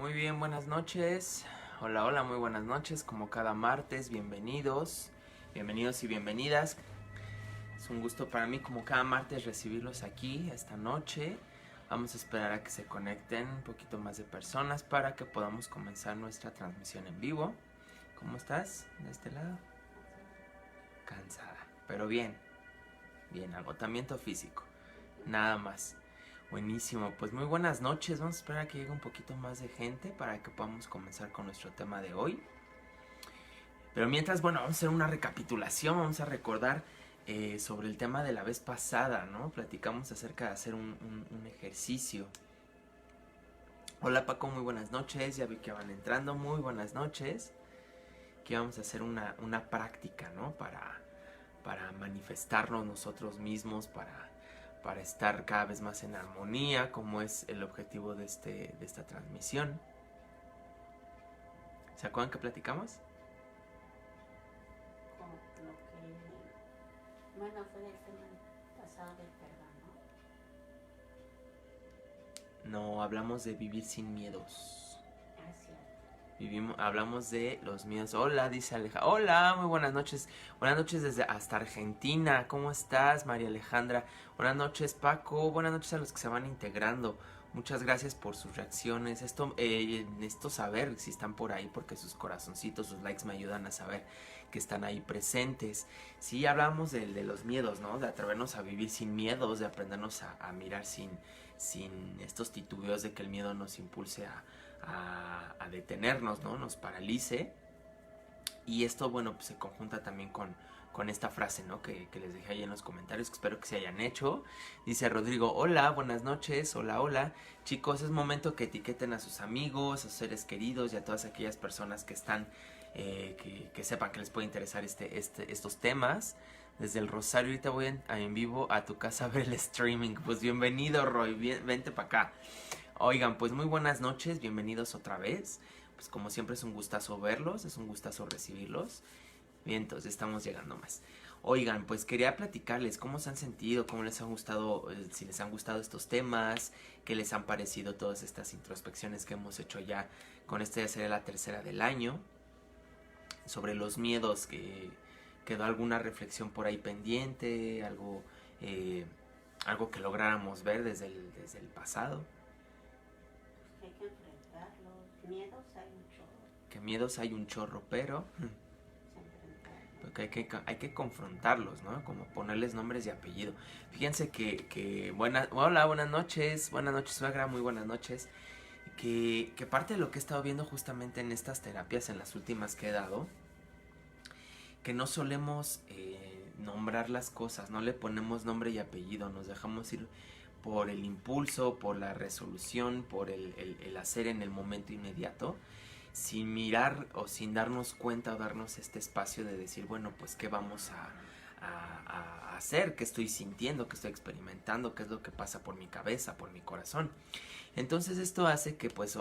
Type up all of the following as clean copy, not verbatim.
Muy bien, buenas noches. Hola, hola, muy buenas noches. Como cada martes, bienvenidos. Bienvenidos y bienvenidas. Es un gusto para mí como cada martes recibirlos aquí esta noche. Vamos a esperar a que se conecten un poquito más de personas para que podamos comenzar nuestra transmisión en vivo. ¿Cómo estás de este lado? Cansada, pero bien. Bien, agotamiento físico. Nada más. Buenísimo, pues muy buenas noches. Vamos a esperar a que llegue un poquito más de gente para que podamos comenzar con nuestro tema de hoy. Pero mientras, bueno, vamos a hacer una recapitulación, vamos a recordar sobre el tema de la vez pasada, ¿no? Platicamos acerca de hacer un ejercicio. Hola Paco, muy buenas noches, ya vi que van entrando, muy buenas noches. Que vamos a hacer una práctica, ¿no? Para manifestarnos nosotros mismos, para estar cada vez más en armonía, como es el objetivo de esta transmisión. ¿Se acuerdan que platicamos? Con lo que, bueno, fue del tema pasado del perdón, ¿no? No, hablamos de vivir sin miedos. Ah, cierto. Hablamos de los miedos. Hola, dice Aleja. Hola, muy buenas noches. Buenas noches desde hasta Argentina. ¿Cómo estás, María Alejandra? Buenas noches, Paco. Buenas noches a los que se van integrando. Muchas gracias por sus reacciones. Necesito saber si están por ahí porque sus corazoncitos, sus likes me ayudan a saber que están ahí presentes. Sí, hablamos de los miedos, ¿no? De atrevernos a vivir sin miedos, de aprendernos a mirar sin estos titubeos de que el miedo nos impulse a detenernos, ¿no? Nos paralice. Y esto, bueno, pues se conjunta también con esta frase, ¿no? Que les dejé ahí en los comentarios, que espero que se hayan hecho. Dice Rodrigo, hola, buenas noches, hola, hola. Chicos, es momento que etiqueten a sus amigos, a sus seres queridos y a todas aquellas personas que están, que sepan que les puede interesar estos temas. Desde el Rosario, ahorita voy en vivo a tu casa a ver el streaming. Pues bienvenido, Roy, vente para acá. Oigan, pues muy buenas noches, bienvenidos otra vez. Pues como siempre es un gustazo verlos, es un gustazo recibirlos. Bien, entonces estamos llegando más. Oigan, pues quería platicarles cómo se han sentido, cómo les han gustado, si les han gustado estos temas, qué les han parecido todas estas introspecciones que hemos hecho ya con esta ya sería la tercera del año. Sobre los miedos, que quedó alguna reflexión por ahí pendiente, algo que lográramos ver desde el pasado. Pues hay que enfrentarlos. Miedos hay un chorro. Que miedos hay un chorro, pero porque hay que confrontarlos, ¿no? Como ponerles nombres y apellido. Fíjense hola, buenas noches suegra, muy buenas noches. Que parte de lo que he estado viendo justamente en estas terapias, en las últimas que he dado, que no solemos nombrar las cosas, no le ponemos nombre y apellido, nos dejamos ir por el impulso, por la resolución, por el hacer en el momento inmediato, sin mirar o sin darnos cuenta o darnos este espacio de decir, bueno, pues qué vamos a hacer, qué estoy sintiendo, qué estoy experimentando, qué es lo que pasa por mi cabeza, por mi corazón. Entonces esto hace que pues,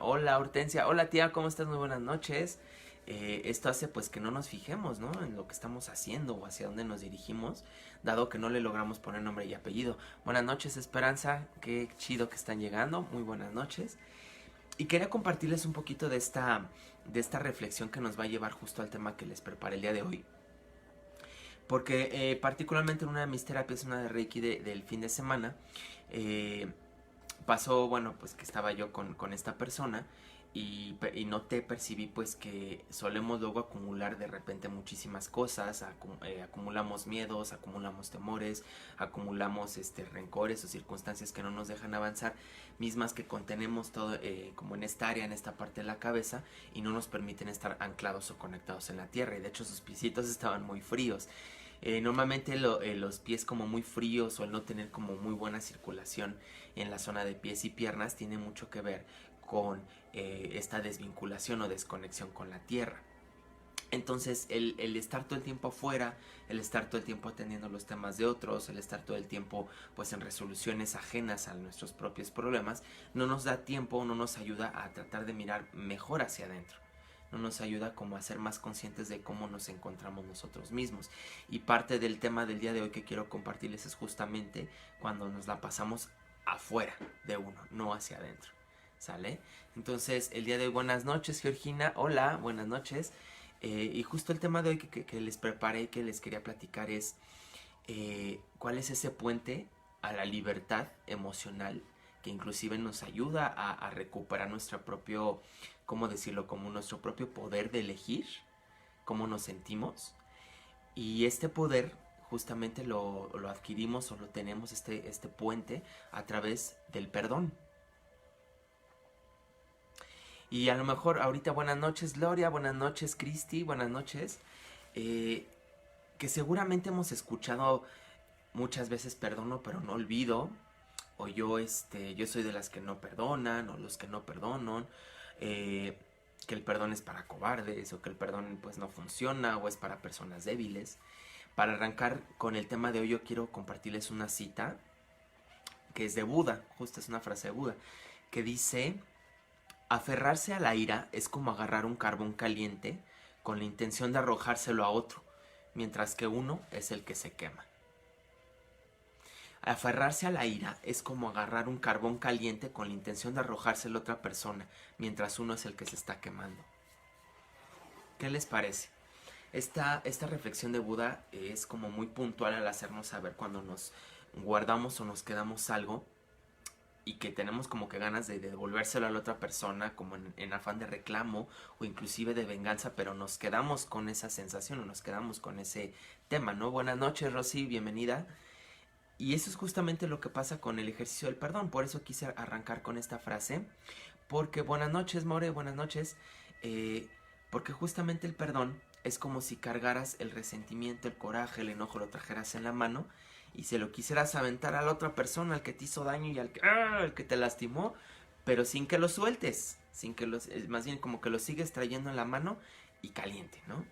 hola Hortensia, hola tía, ¿cómo estás? Muy buenas noches. Esto hace pues que no nos fijemos, ¿no? En lo que estamos haciendo o hacia dónde nos dirigimos, dado que no le logramos poner nombre y apellido. Buenas noches, Esperanza, qué chido que están llegando, muy buenas noches. Y quería compartirles un poquito de esta reflexión que nos va a llevar justo al tema que les preparé el día de hoy. Porque particularmente en una de mis terapias, una de Reiki del fin de semana, pasó, bueno, pues que estaba yo con esta persona y noté, percibí pues que solemos luego acumular de repente muchísimas cosas, acumulamos miedos, acumulamos temores, acumulamos rencores o circunstancias que no nos dejan avanzar, mismas que contenemos todo como en esta área, en esta parte de la cabeza, y no nos permiten estar anclados o conectados en la tierra. Y de hecho sus piecitos estaban muy fríos. Normalmente los pies como muy fríos o el no tener como muy buena circulación en la zona de pies y piernas tiene mucho que ver con esta desvinculación o desconexión con la tierra. Entonces el estar todo el tiempo afuera, el estar todo el tiempo atendiendo los temas de otros, el estar todo el tiempo pues en resoluciones ajenas a nuestros propios problemas, no nos da tiempo, no nos ayuda a tratar de mirar mejor hacia adentro. No nos ayuda como a ser más conscientes de cómo nos encontramos nosotros mismos. Y parte del tema del día de hoy que quiero compartirles es justamente cuando nos la pasamos afuera de uno, no hacia adentro. ¿sale? Entonces, el día de hoy, buenas noches, Georgina. Hola, buenas noches. Y justo el tema de hoy que les preparé, que les quería platicar es cuál es ese puente a la libertad emocional que inclusive nos ayuda a recuperar nuestro propio, ¿cómo decirlo? Como nuestro propio poder de elegir cómo nos sentimos. Y este poder justamente lo adquirimos o lo tenemos este puente a través del perdón. Y a lo mejor ahorita buenas noches Gloria, buenas noches Cristi, buenas noches. Eh, que seguramente hemos escuchado muchas veces perdono pero no olvido. O yo soy de las que no perdonan o los que no perdonan. eh, que el perdón es para cobardes o que el perdón pues no funciona o es para personas débiles. Para arrancar con el tema de hoy yo quiero compartirles una cita que es de Buda, justo es una frase de Buda, que dice, aferrarse a la ira es como agarrar un carbón caliente con la intención de arrojárselo a otro, mientras que uno es el que se quema. Aferrarse a la ira es como agarrar un carbón caliente con la intención de arrojárselo a otra persona, mientras uno es el que se está quemando. ¿Qué les parece? Esta reflexión de Buda es como muy puntual al hacernos saber cuando nos guardamos o nos quedamos algo y que tenemos como que ganas de devolvérselo a la otra persona como en afán de reclamo o inclusive de venganza, pero nos quedamos con esa sensación o nos quedamos con ese tema, ¿no? Buenas noches, Rosy, bienvenida. Y eso es justamente lo que pasa con el ejercicio del perdón, por eso quise arrancar con esta frase, porque buenas noches, More, buenas noches, porque justamente el perdón es como si cargaras el resentimiento, el coraje, el enojo, lo trajeras en la mano y se lo quisieras aventar a la otra persona, al que te hizo daño y al que te lastimó, pero sin que lo sueltes, sin que más bien como que lo sigues trayendo en la mano y caliente, ¿no?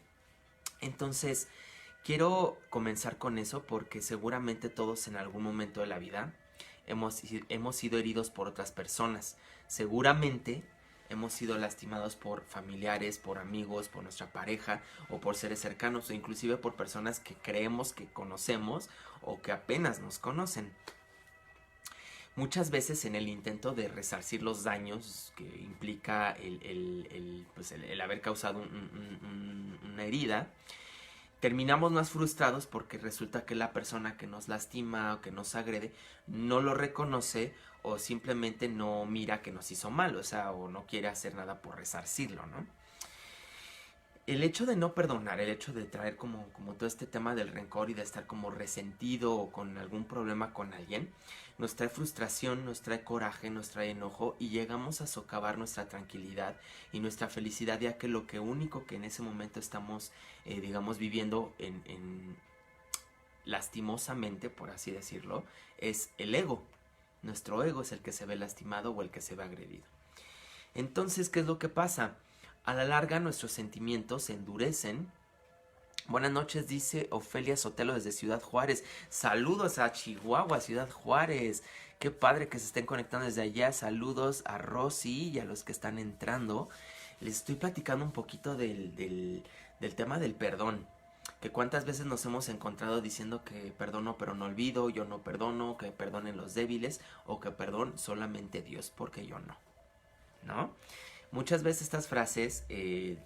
Entonces, quiero comenzar con eso porque seguramente todos en algún momento de la vida hemos sido heridos por otras personas. Seguramente hemos sido lastimados por familiares, por amigos, por nuestra pareja o por seres cercanos o inclusive por personas que creemos que conocemos o que apenas nos conocen. Muchas veces en el intento de resarcir los daños que implica el haber causado una herida, terminamos más frustrados porque resulta que la persona que nos lastima o que nos agrede no lo reconoce o simplemente no mira que nos hizo mal, o sea, o no quiere hacer nada por resarcirlo, ¿no? El hecho de no perdonar, el hecho de traer como todo este tema del rencor y de estar como resentido o con algún problema con alguien, nos trae frustración, nos trae coraje, nos trae enojo y llegamos a socavar nuestra tranquilidad y nuestra felicidad, ya que lo que único que en ese momento estamos, digamos, viviendo lastimosamente, por así decirlo, es el ego. Nuestro ego es el que se ve lastimado o el que se ve agredido. Entonces, ¿qué es lo que pasa? A la larga nuestros sentimientos se endurecen. Buenas noches, dice Ofelia Sotelo desde Ciudad Juárez. Saludos a Chihuahua, Ciudad Juárez. Qué padre que se estén conectando desde allá. Saludos a Rosy y a los que están entrando. Les estoy platicando un poquito del tema del perdón. Que cuántas veces nos hemos encontrado diciendo que perdono pero no olvido, yo no perdono, que perdonen los débiles o que perdón solamente Dios porque yo no. ¿No? Muchas veces estas frases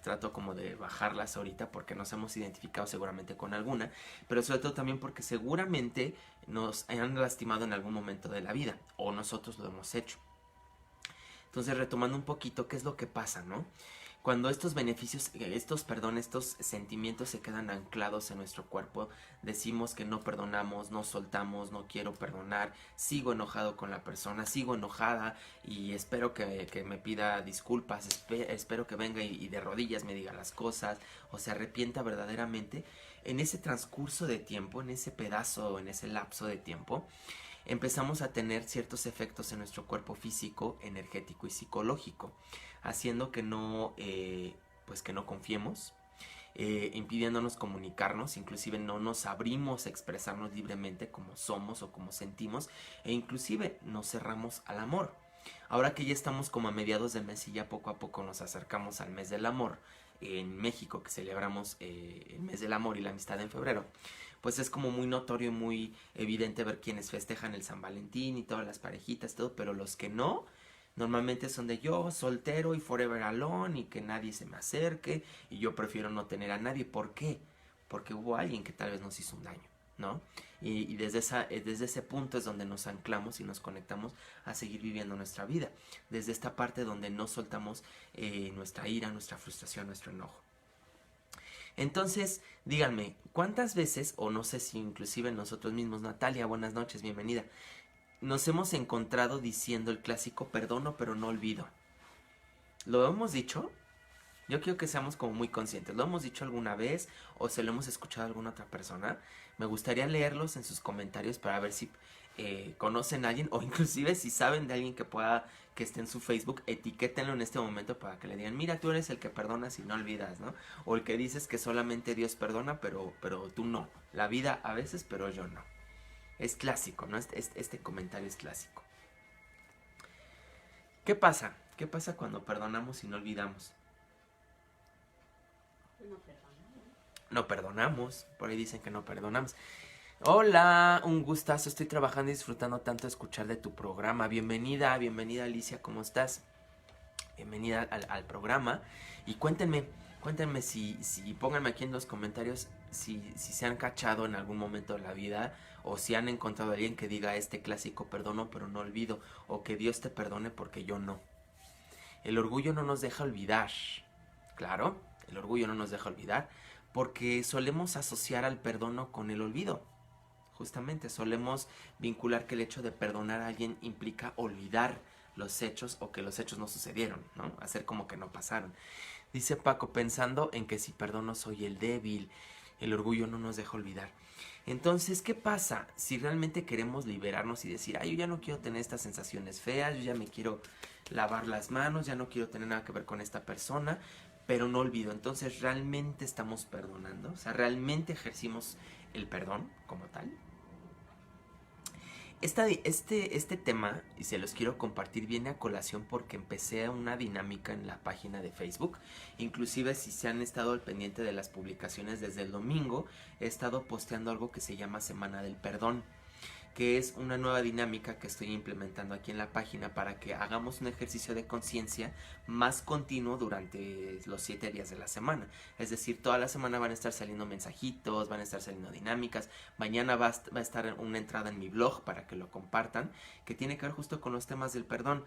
trato como de bajarlas ahorita porque nos hemos identificado seguramente con alguna, pero sobre todo también porque seguramente nos han lastimado en algún momento de la vida o nosotros lo hemos hecho. Entonces, retomando un poquito, ¿qué es lo que pasa, no? Cuando estos beneficios, estos sentimientos se quedan anclados en nuestro cuerpo, decimos que no perdonamos, no soltamos, no quiero perdonar, sigo enojado con la persona, sigo enojada y espero que me pida disculpas, espero que venga y de rodillas me diga las cosas o se arrepienta verdaderamente. En ese transcurso de tiempo, en ese pedazo, en ese lapso de tiempo, empezamos a tener ciertos efectos en nuestro cuerpo físico, energético y psicológico, haciendo que que no confiemos, impidiéndonos comunicarnos, inclusive no nos abrimos a expresarnos libremente como somos o como sentimos, e inclusive nos cerramos al amor. Ahora que ya estamos como a mediados de mes y ya poco a poco nos acercamos al mes del amor, en México que celebramos el mes del amor y la amistad en febrero, pues es como muy notorio y muy evidente ver quienes festejan el San Valentín y todas las parejitas, todo, pero los que no, Normalmente son de yo soltero y forever alone y que nadie se me acerque y yo prefiero no tener a nadie. ¿Por qué? Porque hubo alguien que tal vez nos hizo un daño, ¿no? Y desde ese punto es donde nos anclamos y nos conectamos a seguir viviendo nuestra vida. Desde esta parte donde no soltamos nuestra ira, nuestra frustración, nuestro enojo. Entonces, díganme, ¿cuántas veces, o no sé si inclusive nosotros mismos, Natalia, buenas noches, bienvenida, nos hemos encontrado diciendo el clásico perdono pero no olvido? ¿Lo hemos dicho? Yo quiero que seamos como muy conscientes. ¿Lo hemos dicho alguna vez o se lo hemos escuchado a alguna otra persona? Me gustaría leerlos en sus comentarios para ver si conocen a alguien o inclusive si saben de alguien que esté en su Facebook, etiquétenlo en este momento para que le digan, mira, tú eres el que perdonas y no olvidas, ¿no? O el que dices que solamente Dios perdona, pero tú no. La vida a veces, pero yo no. Es clásico, ¿no? Este comentario es clásico. ¿Qué pasa? ¿Qué pasa cuando perdonamos y no olvidamos? No perdonamos. No perdonamos, por ahí dicen que no perdonamos. Hola, un gustazo, estoy trabajando y disfrutando tanto de escuchar de tu programa. Bienvenida Alicia, ¿cómo estás? Bienvenida al programa. Y cuéntenme si pónganme aquí en los comentarios si se han cachado en algún momento de la vida o si han encontrado a alguien que diga este clásico perdono pero no olvido, o que Dios te perdone porque yo no. El orgullo no nos deja olvidar, claro, el orgullo no nos deja olvidar porque solemos asociar al perdono con el olvido. Justamente solemos vincular que el hecho de perdonar a alguien implica olvidar los hechos o que los hechos no sucedieron, ¿no? Hacer como que no pasaron. Dice Paco, pensando en que si perdono soy el débil, el orgullo no nos deja olvidar. Entonces, ¿qué pasa si realmente queremos liberarnos y decir, yo ya no quiero tener estas sensaciones feas, yo ya me quiero lavar las manos, ya no quiero tener nada que ver con esta persona, pero no olvido? Entonces, ¿realmente estamos perdonando? O sea, ¿realmente ejercimos el perdón como tal? Este tema, y se los quiero compartir, viene a colación porque empecé una dinámica en la página de Facebook. Inclusive si se han estado al pendiente de las publicaciones desde el domingo, he estado posteando algo que se llama Semana del Perdón, que es una nueva dinámica que estoy implementando aquí en la página para que hagamos un ejercicio de conciencia más continuo durante los 7 días de la semana. Es decir, toda la semana van a estar saliendo mensajitos, van a estar saliendo dinámicas. Mañana va a estar una entrada en mi blog para que lo compartan, que tiene que ver justo con los temas del perdón.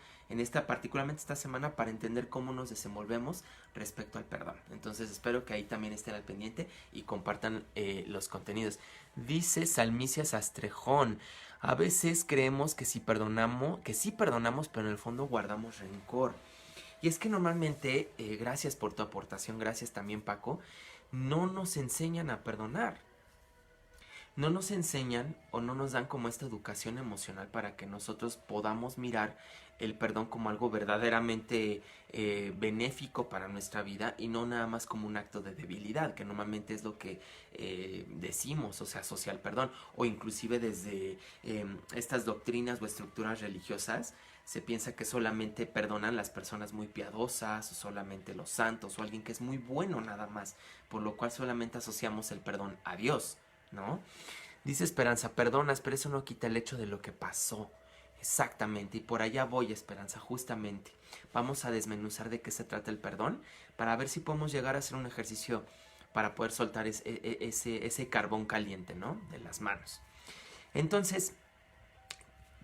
Particularmente esta semana, para entender cómo nos desenvolvemos respecto al perdón. Entonces espero que ahí también estén al pendiente y compartan los contenidos. Dice Salmicia Sastrejón, a veces creemos que sí perdonamos, pero en el fondo guardamos rencor. Y es que normalmente, gracias por tu aportación, gracias también Paco, no nos enseñan a perdonar. No nos enseñan o no nos dan como esta educación emocional para que nosotros podamos mirar el perdón como algo verdaderamente benéfico para nuestra vida y no nada más como un acto de debilidad, que normalmente es lo que decimos o se asocia al perdón, o inclusive desde estas doctrinas o estructuras religiosas se piensa que solamente perdonan las personas muy piadosas o solamente los santos o alguien que es muy bueno nada más, por lo cual solamente asociamos el perdón a Dios, ¿no? Dice Esperanza, perdonas, pero eso no quita el hecho de lo que pasó. Exactamente, y por allá voy, Esperanza, justamente. Vamos a desmenuzar de qué se trata el perdón para ver si podemos llegar a hacer un ejercicio para poder soltar ese carbón caliente, ¿no? De las manos. Entonces,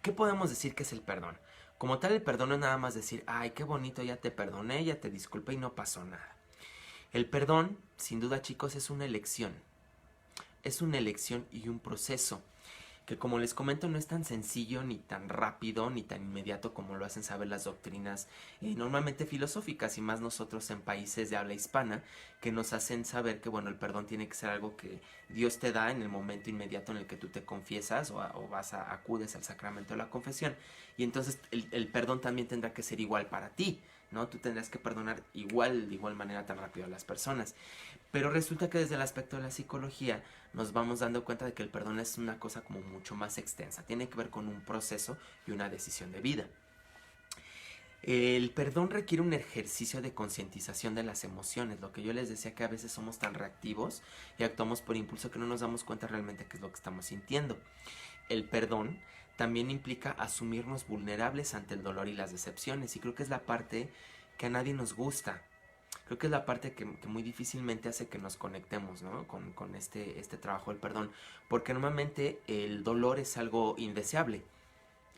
¿qué podemos decir que es el perdón? Como tal, el perdón no es nada más decir, ay, qué bonito, ya te perdoné, ya te disculpé y no pasó nada. El perdón, sin duda, chicos, es una elección. Es una elección y un proceso que, como les comento, no es tan sencillo, ni tan rápido, ni tan inmediato como lo hacen saber las doctrinas normalmente filosóficas, y más nosotros en países de habla hispana, que nos hacen saber que, bueno, el perdón tiene que ser algo que Dios te da en el momento inmediato en el que tú te confiesas o acudes al sacramento de la confesión, y entonces el perdón también tendrá que ser igual para ti, ¿no? Tú tendrás que perdonar de igual manera tan rápido a las personas. Pero resulta que desde el aspecto de la psicología nos vamos dando cuenta de que el perdón es una cosa como mucho más extensa. Tiene que ver con un proceso y una decisión de vida. El perdón requiere un ejercicio de concientización de las emociones. Lo que yo les decía, que a veces somos tan reactivos y actuamos por impulso que no nos damos cuenta realmente qué es lo que estamos sintiendo. El perdón también implica asumirnos vulnerables ante el dolor y las decepciones. Y creo que es la parte que a nadie nos gusta. Creo que es la parte que muy difícilmente hace que nos conectemos, ¿no? Con este trabajo del perdón. Porque normalmente el dolor es algo indeseable.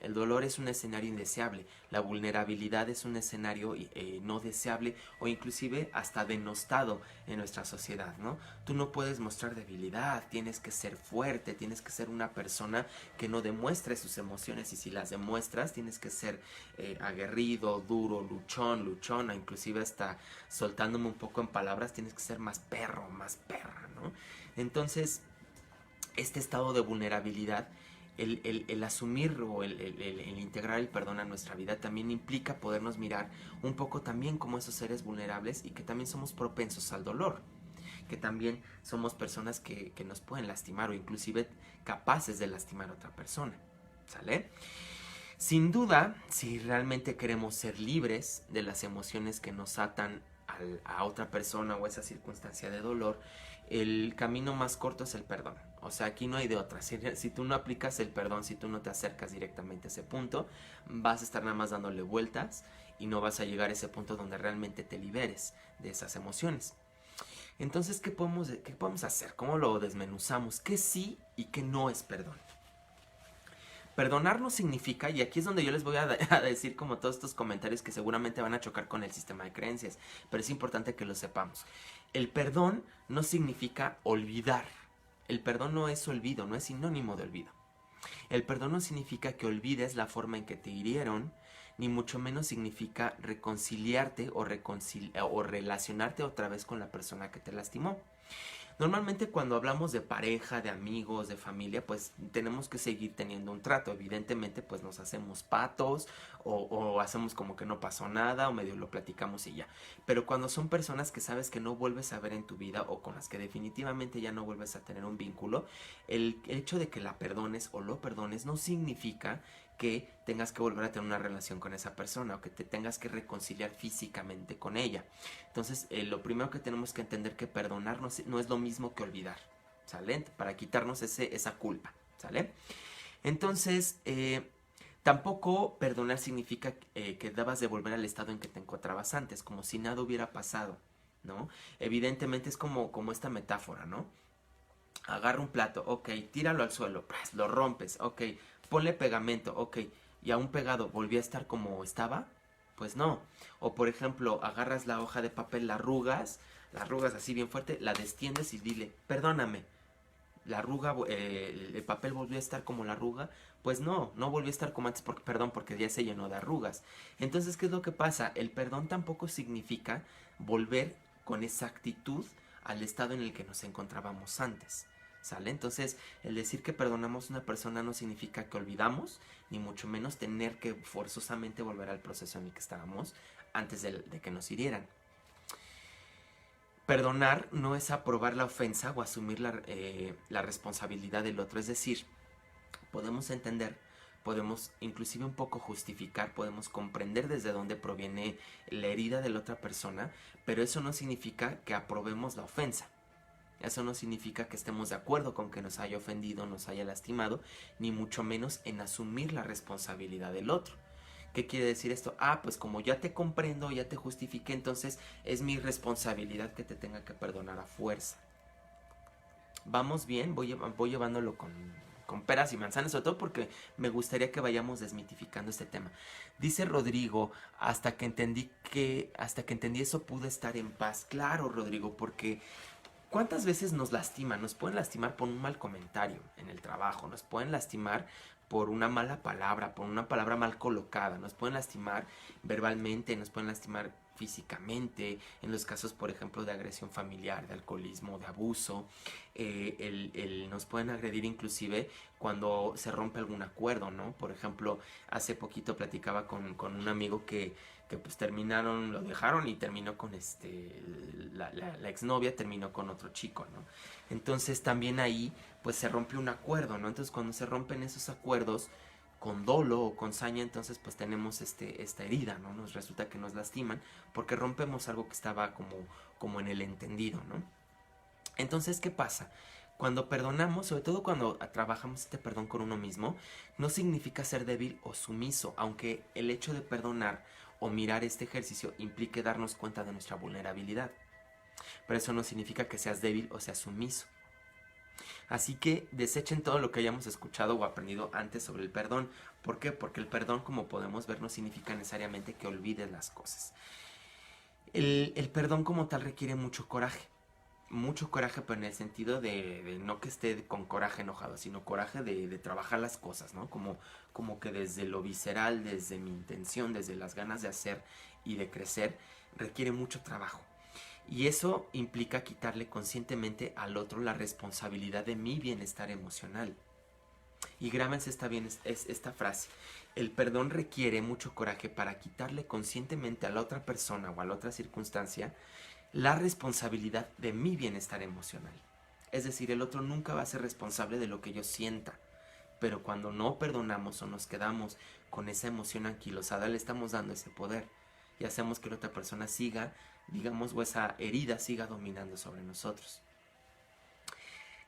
El dolor es un escenario indeseable, la vulnerabilidad es un escenario no deseable o inclusive hasta denostado en nuestra sociedad, ¿no? Tú no puedes mostrar debilidad, tienes que ser fuerte, tienes que ser una persona que no demuestre sus emociones y si las demuestras tienes que ser aguerrido, duro, luchón, luchona, inclusive hasta soltándome un poco en palabras tienes que ser más perro, más perra, ¿no? Entonces, este estado de vulnerabilidad el asumir o el integrar el perdón a nuestra vida también implica podernos mirar un poco también como esos seres vulnerables y que también somos propensos al dolor, que también somos personas que nos pueden lastimar o inclusive capaces de lastimar a otra persona, ¿sale? Sin duda, si realmente queremos ser libres de las emociones que nos atan a otra persona o esa circunstancia de dolor, el camino más corto es el perdón. O sea, aquí no hay de otra. Si tú no aplicas el perdón, si tú no te acercas directamente a ese punto, vas a estar nada más dándole vueltas y no vas a llegar a ese punto donde realmente te liberes de esas emociones. Entonces, ¿qué podemos hacer? ¿Cómo lo desmenuzamos? ¿Qué sí y qué no es perdón? Perdonar no significa, y aquí es donde yo les voy a decir como todos estos comentarios que seguramente van a chocar con el sistema de creencias, pero es importante que lo sepamos. El perdón no significa olvidar. El perdón no es olvido, no es sinónimo de olvido. El perdón no significa que olvides la forma en que te hirieron, ni mucho menos significa reconciliarte o relacionarte otra vez con la persona que te lastimó. Normalmente cuando hablamos de pareja, de amigos, de familia, pues tenemos que seguir teniendo un trato. Evidentemente pues nos hacemos patos o hacemos como que no pasó nada o medio lo platicamos y ya. Pero cuando son personas que sabes que no vuelves a ver en tu vida o con las que definitivamente ya no vuelves a tener un vínculo, el hecho de que la perdones o lo perdones no significa que tengas que volver a tener una relación con esa persona o que te tengas que reconciliar físicamente con ella. Entonces, lo primero que tenemos que entender que perdonar no es lo mismo que olvidar, ¿sale? Para quitarnos esa culpa, ¿sale? Entonces, tampoco perdonar significa que debas de volver al estado en que te encontrabas antes, como si nada hubiera pasado, ¿no? Evidentemente es como esta metáfora, ¿no? Agarra un plato, ok, tíralo al suelo, lo rompes, ok, ponle pegamento, ok, y aún pegado, ¿volvió a estar como estaba? Pues no. O por ejemplo, agarras la hoja de papel, la arrugas así bien fuerte, la destiendes y dile, perdóname, la arruga, el papel volvió a estar como la arruga, pues no volvió a estar como antes, porque ya se llenó de arrugas. Entonces, ¿qué es lo que pasa? El perdón tampoco significa volver con exactitud al estado en el que nos encontrábamos antes, ¿sale? Entonces, el decir que perdonamos a una persona no significa que olvidamos, ni mucho menos tener que forzosamente volver al proceso en el que estábamos antes de que nos hirieran. Perdonar no es aprobar la ofensa o asumir la responsabilidad del otro. Es decir, podemos entender, podemos inclusive un poco justificar, podemos comprender desde dónde proviene la herida de la otra persona, pero eso no significa que aprobemos la ofensa. Eso no significa que estemos de acuerdo con que nos haya ofendido, nos haya lastimado, ni mucho menos en asumir la responsabilidad del otro. ¿Qué quiere decir esto? Ah, pues como ya te comprendo, ya te justifiqué, entonces es mi responsabilidad que te tenga que perdonar a fuerza. Vamos bien, voy llevándolo con peras y manzanas, sobre todo porque me gustaría que vayamos desmitificando este tema. Dice Rodrigo, hasta que entendí eso pude estar en paz. Claro, Rodrigo, porque ¿cuántas veces nos lastiman? Nos pueden lastimar por un mal comentario en el trabajo, nos pueden lastimar por una mala palabra, por una palabra mal colocada, nos pueden lastimar verbalmente, nos pueden lastimar físicamente, en los casos, por ejemplo, de agresión familiar, de alcoholismo, de abuso, nos pueden agredir inclusive cuando se rompe algún acuerdo, ¿no? Por ejemplo, hace poquito platicaba con un amigo que pues lo dejaron y terminó con la exnovia terminó con otro chico, ¿no? Entonces también ahí pues se rompe un acuerdo, ¿no? Entonces cuando se rompen esos acuerdos con dolo o con saña, entonces pues tenemos esta herida, ¿no? Nos resulta que nos lastiman porque rompemos algo que estaba como en el entendido, ¿no? Entonces, ¿qué pasa? Cuando perdonamos, sobre todo cuando trabajamos este perdón con uno mismo, no significa ser débil o sumiso, aunque el hecho de perdonar o mirar este ejercicio implique darnos cuenta de nuestra vulnerabilidad. Pero eso no significa que seas débil o seas sumiso. Así que desechen todo lo que hayamos escuchado o aprendido antes sobre el perdón. ¿Por qué? Porque el perdón, como podemos ver, no significa necesariamente que olvides las cosas. El perdón como tal requiere mucho coraje. Mucho coraje, pero en el sentido de no que esté con coraje enojado, sino coraje de trabajar las cosas, ¿no? Como que desde lo visceral, desde mi intención, desde las ganas de hacer y de crecer, requiere mucho trabajo. Y eso implica quitarle conscientemente al otro la responsabilidad de mi bienestar emocional. Y grábense esta frase. El perdón requiere mucho coraje para quitarle conscientemente a la otra persona o a la otra circunstancia la responsabilidad de mi bienestar emocional. Es decir, el otro nunca va a ser responsable de lo que yo sienta. Pero cuando no perdonamos o nos quedamos con esa emoción anquilosada, le estamos dando ese poder. Y hacemos que la otra persona siga, digamos, o esa herida siga dominando sobre nosotros.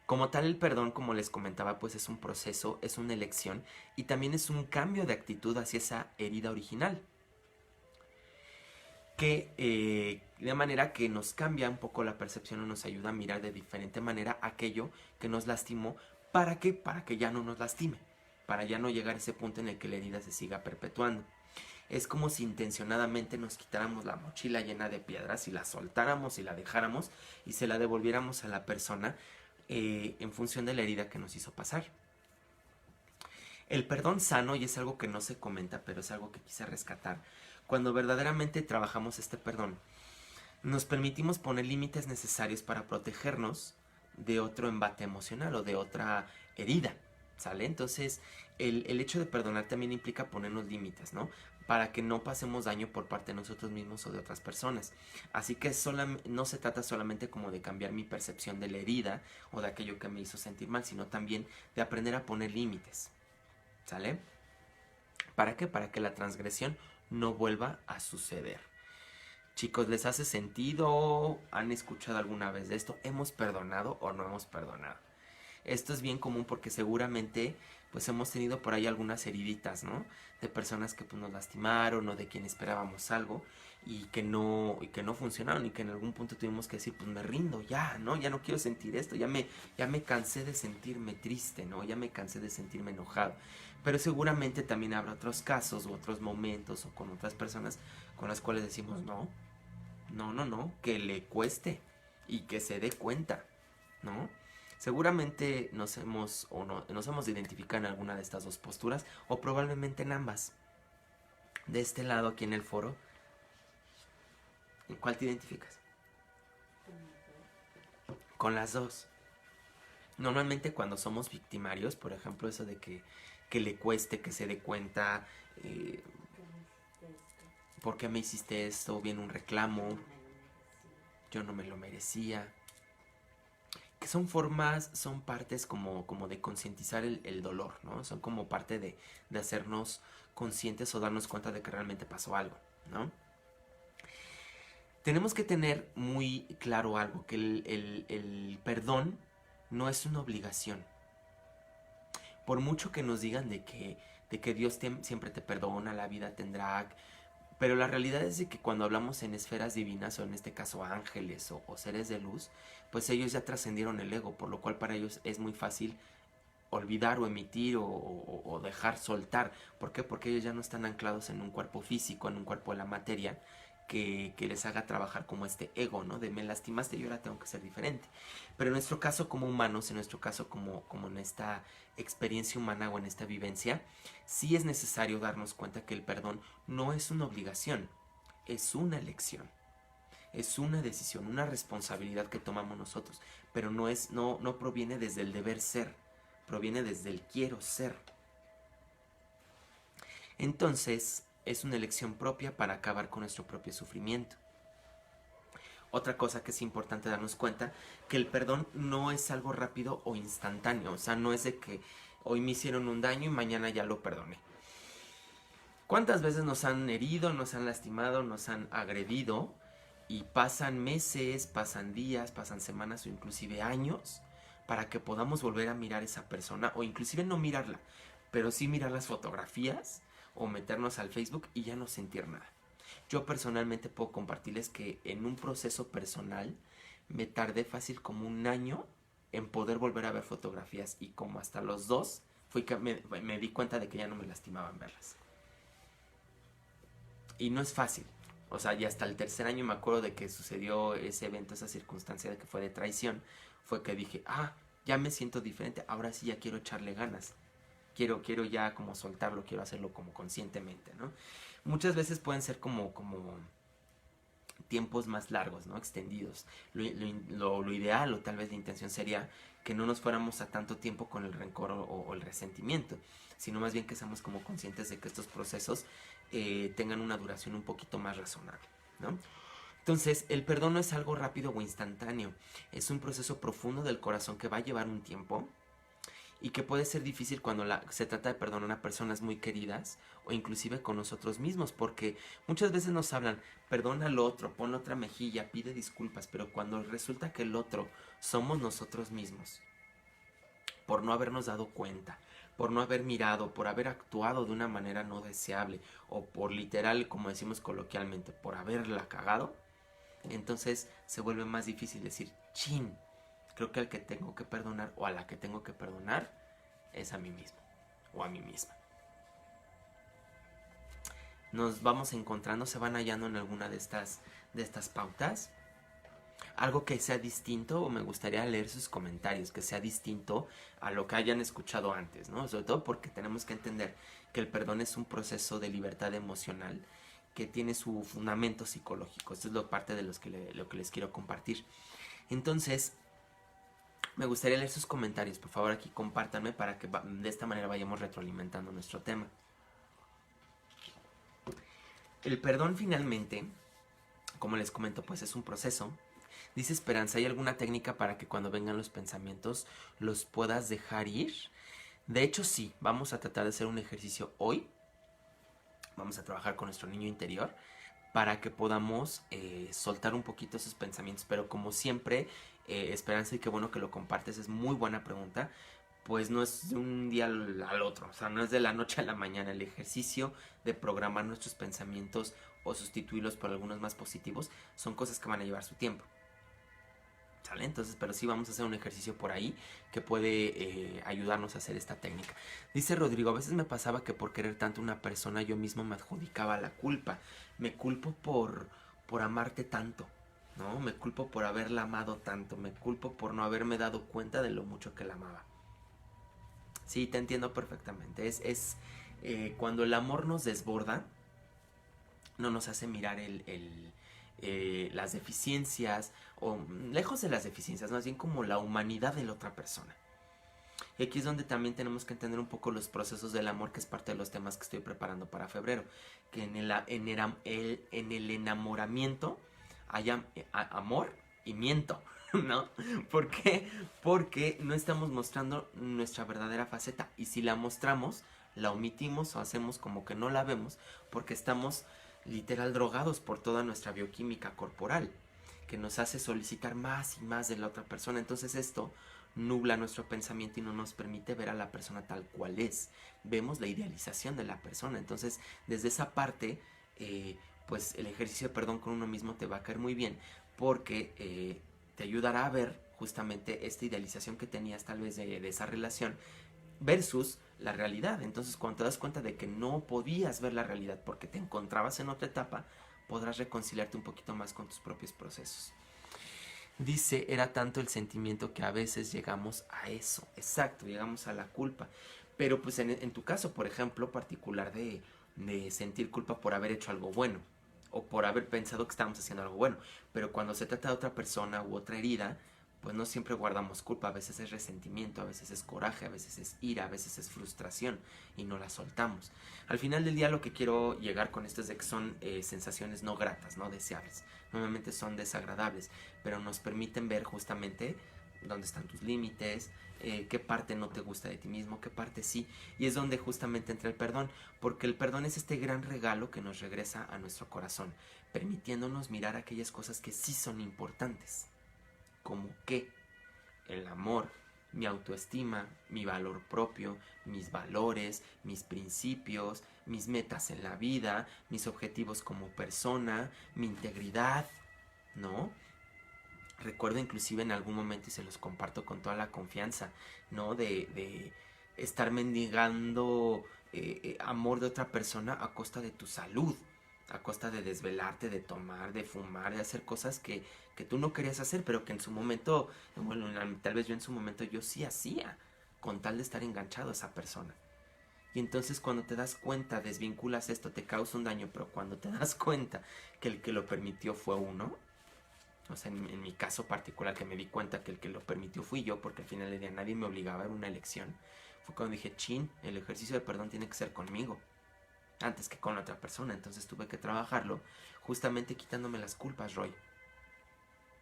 Como tal, el perdón, como les comentaba, pues es un proceso, es una elección y también es un cambio de actitud hacia esa herida original. Que de manera que nos cambia un poco la percepción o nos ayuda a mirar de diferente manera aquello que nos lastimó. ¿Para qué? Para que ya no nos lastime. Para ya no llegar a ese punto en el que la herida se siga perpetuando. Es como si intencionadamente nos quitáramos la mochila llena de piedras y la soltáramos y la dejáramos y se la devolviéramos a la persona en función de la herida que nos hizo pasar. El perdón sano, y es algo que no se comenta, pero es algo que quise rescatar, cuando verdaderamente trabajamos este perdón, nos permitimos poner límites necesarios para protegernos de otro embate emocional o de otra herida, ¿sale? Entonces, el hecho de perdonar también implica ponernos límites, ¿no? Para que no pasemos daño por parte de nosotros mismos o de otras personas. Así que no se trata solamente como de cambiar mi percepción de la herida o de aquello que me hizo sentir mal, sino también de aprender a poner límites, ¿sale? ¿Para qué? Para que la transgresión no vuelva a suceder. Chicos, ¿les hace sentido? ¿Han escuchado alguna vez de esto? ¿Hemos perdonado o no hemos perdonado? Esto es bien común porque seguramente pues hemos tenido por ahí algunas heriditas, ¿no? De personas que pues nos lastimaron o de quien esperábamos algo y que no funcionaron y que en algún punto tuvimos que decir, pues me rindo ya, ¿no? Ya no quiero sentir esto, ya me cansé de sentirme triste, ¿no? Ya me cansé de sentirme enojado. Pero seguramente también habrá otros casos u otros momentos o con otras personas con las cuales decimos, no, que le cueste y que se dé cuenta, ¿no? Seguramente nos hemos identificado en alguna de estas dos posturas o probablemente en ambas. De este lado aquí en el foro, ¿en cuál te identificas? Con las dos. Normalmente cuando somos victimarios, por ejemplo, eso de que le cueste, que se dé cuenta, ¿por qué me hiciste esto? Viene un reclamo, yo no me lo merecía. Que son formas, son partes como de concientizar el dolor, ¿no? Son como parte de hacernos conscientes o darnos cuenta de que realmente pasó algo, ¿no? Tenemos que tener muy claro algo, que el perdón no es una obligación. Por mucho que nos digan de que Dios siempre te perdona, la vida tendrá... Pero la realidad es de que cuando hablamos en esferas divinas, o en este caso ángeles o seres de luz, pues ellos ya trascendieron el ego, por lo cual para ellos es muy fácil olvidar o emitir o dejar soltar. ¿Por qué? Porque ellos ya no están anclados en un cuerpo físico, en un cuerpo de la materia, que les haga trabajar como este ego, ¿no? De me lastimaste y ahora tengo que ser diferente. Pero en nuestro caso como humanos, en nuestro caso como en esta experiencia humana o en esta vivencia, sí es necesario darnos cuenta que el perdón no es una obligación, es una elección. Es una decisión, una responsabilidad que tomamos nosotros, pero no proviene desde el deber ser, proviene desde el quiero ser. Entonces, es una elección propia para acabar con nuestro propio sufrimiento. Otra cosa que es importante darnos cuenta, que el perdón no es algo rápido o instantáneo, o sea, no es de que hoy me hicieron un daño y mañana ya lo perdoné. ¿Cuántas veces nos han herido, nos han lastimado, nos han agredido? Y pasan meses, pasan días, pasan semanas o inclusive años, para que podamos volver a mirar a esa persona, o inclusive no mirarla, pero sí mirar las fotografías o meternos al Facebook y ya no sentir nada. Yo personalmente puedo compartirles que en un proceso personal me tardé fácil como un año en poder volver a ver fotografías, y como hasta los 2 fui que me di cuenta de que ya no me lastimaban verlas. Y no es fácil. O sea, y hasta el tercer año me acuerdo de que sucedió ese evento, esa circunstancia de que fue de traición. Fue que dije, ya me siento diferente, ahora sí ya quiero echarle ganas. Quiero ya como soltarlo, quiero hacerlo como conscientemente, ¿no? Muchas veces pueden ser como tiempos más largos, ¿no? Extendidos. Lo ideal, o tal vez la intención sería que no nos fuéramos a tanto tiempo con el rencor o el resentimiento, sino más bien que seamos como conscientes de que estos procesos tengan una duración un poquito más razonable, ¿no? Entonces, el perdón no es algo rápido o instantáneo, es un proceso profundo del corazón que va a llevar un tiempo, y que puede ser difícil cuando se trata de perdonar a personas muy queridas, o inclusive con nosotros mismos, porque muchas veces nos hablan, perdona al otro, pon otra mejilla, pide disculpas, pero cuando resulta que el otro somos nosotros mismos, por no habernos dado cuenta, por no haber mirado, por haber actuado de una manera no deseable, o por literal, como decimos coloquialmente, por haberla cagado, entonces se vuelve más difícil decir, chin, creo que al que tengo que perdonar, o a la que tengo que perdonar, es a mí mismo o a mí misma. Nos vamos encontrando, se van hallando en alguna de estas pautas. Algo que sea distinto, o me gustaría leer sus comentarios, que sea distinto a lo que hayan escuchado antes, ¿no? Sobre todo porque tenemos que entender que el perdón es un proceso de libertad emocional que tiene su fundamento psicológico. Esto es parte de lo que les quiero compartir. Entonces, me gustaría leer sus comentarios. Por favor, aquí compártanme para que de esta manera vayamos retroalimentando nuestro tema. El perdón, finalmente, como les comento, pues es un proceso. Dice Esperanza, ¿hay alguna técnica para que cuando vengan los pensamientos los puedas dejar ir? De hecho, sí. Vamos a tratar de hacer un ejercicio hoy. Vamos a trabajar con nuestro niño interior para que podamos soltar un poquito esos pensamientos. Pero como siempre, Esperanza, y qué bueno que lo compartes, es muy buena pregunta. Pues no es de un día al otro, o sea, no es de la noche a la mañana. El ejercicio de programar nuestros pensamientos o sustituirlos por algunos más positivos son cosas que van a llevar su tiempo. ¿Sale? Entonces, pero sí vamos a hacer un ejercicio por ahí que puede ayudarnos a hacer esta técnica. Dice Rodrigo, a veces me pasaba que por querer tanto a una persona yo mismo me adjudicaba la culpa. Me culpo por amarte tanto, ¿no? Me culpo por haberla amado tanto. Me culpo por no haberme dado cuenta de lo mucho que la amaba. Sí, te entiendo perfectamente. Es cuando el amor nos desborda, no nos hace mirar las deficiencias, o lejos de las deficiencias, más bien como la humanidad de la otra persona. Y aquí es donde también tenemos que entender un poco los procesos del amor, que es parte de los temas que estoy preparando para febrero. Que en el enamoramiento haya amor y miento, ¿no? ¿Por qué? Porque no estamos mostrando nuestra verdadera faceta, y si la mostramos, la omitimos o hacemos como que no la vemos, porque estamos literal drogados por toda nuestra bioquímica corporal, que nos hace solicitar más y más de la otra persona. Entonces esto nubla nuestro pensamiento y no nos permite ver a la persona tal cual es. Vemos la idealización de la persona. Entonces, desde esa parte, pues el ejercicio de perdón con uno mismo te va a caer muy bien, porque te ayudará a ver justamente esta idealización que tenías tal vez de esa relación versus la realidad. Entonces, cuando te das cuenta de que no podías ver la realidad porque te encontrabas en otra etapa, podrás reconciliarte un poquito más con tus propios procesos. Dice, era tanto el sentimiento que a veces llegamos a eso. Exacto, llegamos a la culpa. Pero pues en tu caso, por ejemplo, particular de sentir culpa por haber hecho algo bueno, o por haber pensado que estábamos haciendo algo bueno. Pero cuando se trata de otra persona u otra herida, pues no siempre guardamos culpa. A veces es resentimiento, a veces es coraje, a veces es ira, a veces es frustración, y no la soltamos. Al final del día, lo que quiero llegar con esto es de que son sensaciones no gratas, no deseables. Normalmente son desagradables, pero nos permiten ver justamente dónde están tus límites, qué parte no te gusta de ti mismo, qué parte sí. Y es donde justamente entra el perdón, porque el perdón es este gran regalo que nos regresa a nuestro corazón, permitiéndonos mirar aquellas cosas que sí son importantes, como que el amor, mi autoestima, mi valor propio, mis valores, mis principios, mis metas en la vida, mis objetivos como persona, mi integridad, ¿no? Recuerdo inclusive en algún momento, y se los comparto con toda la confianza, ¿no? De estar mendigando amor de otra persona a costa de tu salud, a costa de desvelarte, de tomar, de fumar, de hacer cosas que tú no querías hacer, pero que en su momento, bueno, tal vez yo en su momento yo sí hacía, con tal de estar enganchado a esa persona. Y entonces cuando te das cuenta, desvinculas esto, te causa un daño, pero cuando te das cuenta que el que lo permitió fue uno, o sea, en mi caso particular, que me di cuenta que el que lo permitió fui yo, porque al final del día nadie me obligaba, era una elección, fue cuando dije, chin, el ejercicio de perdón tiene que ser conmigo, antes que con la otra persona. Entonces tuve que trabajarlo, justamente quitándome las culpas, Roy.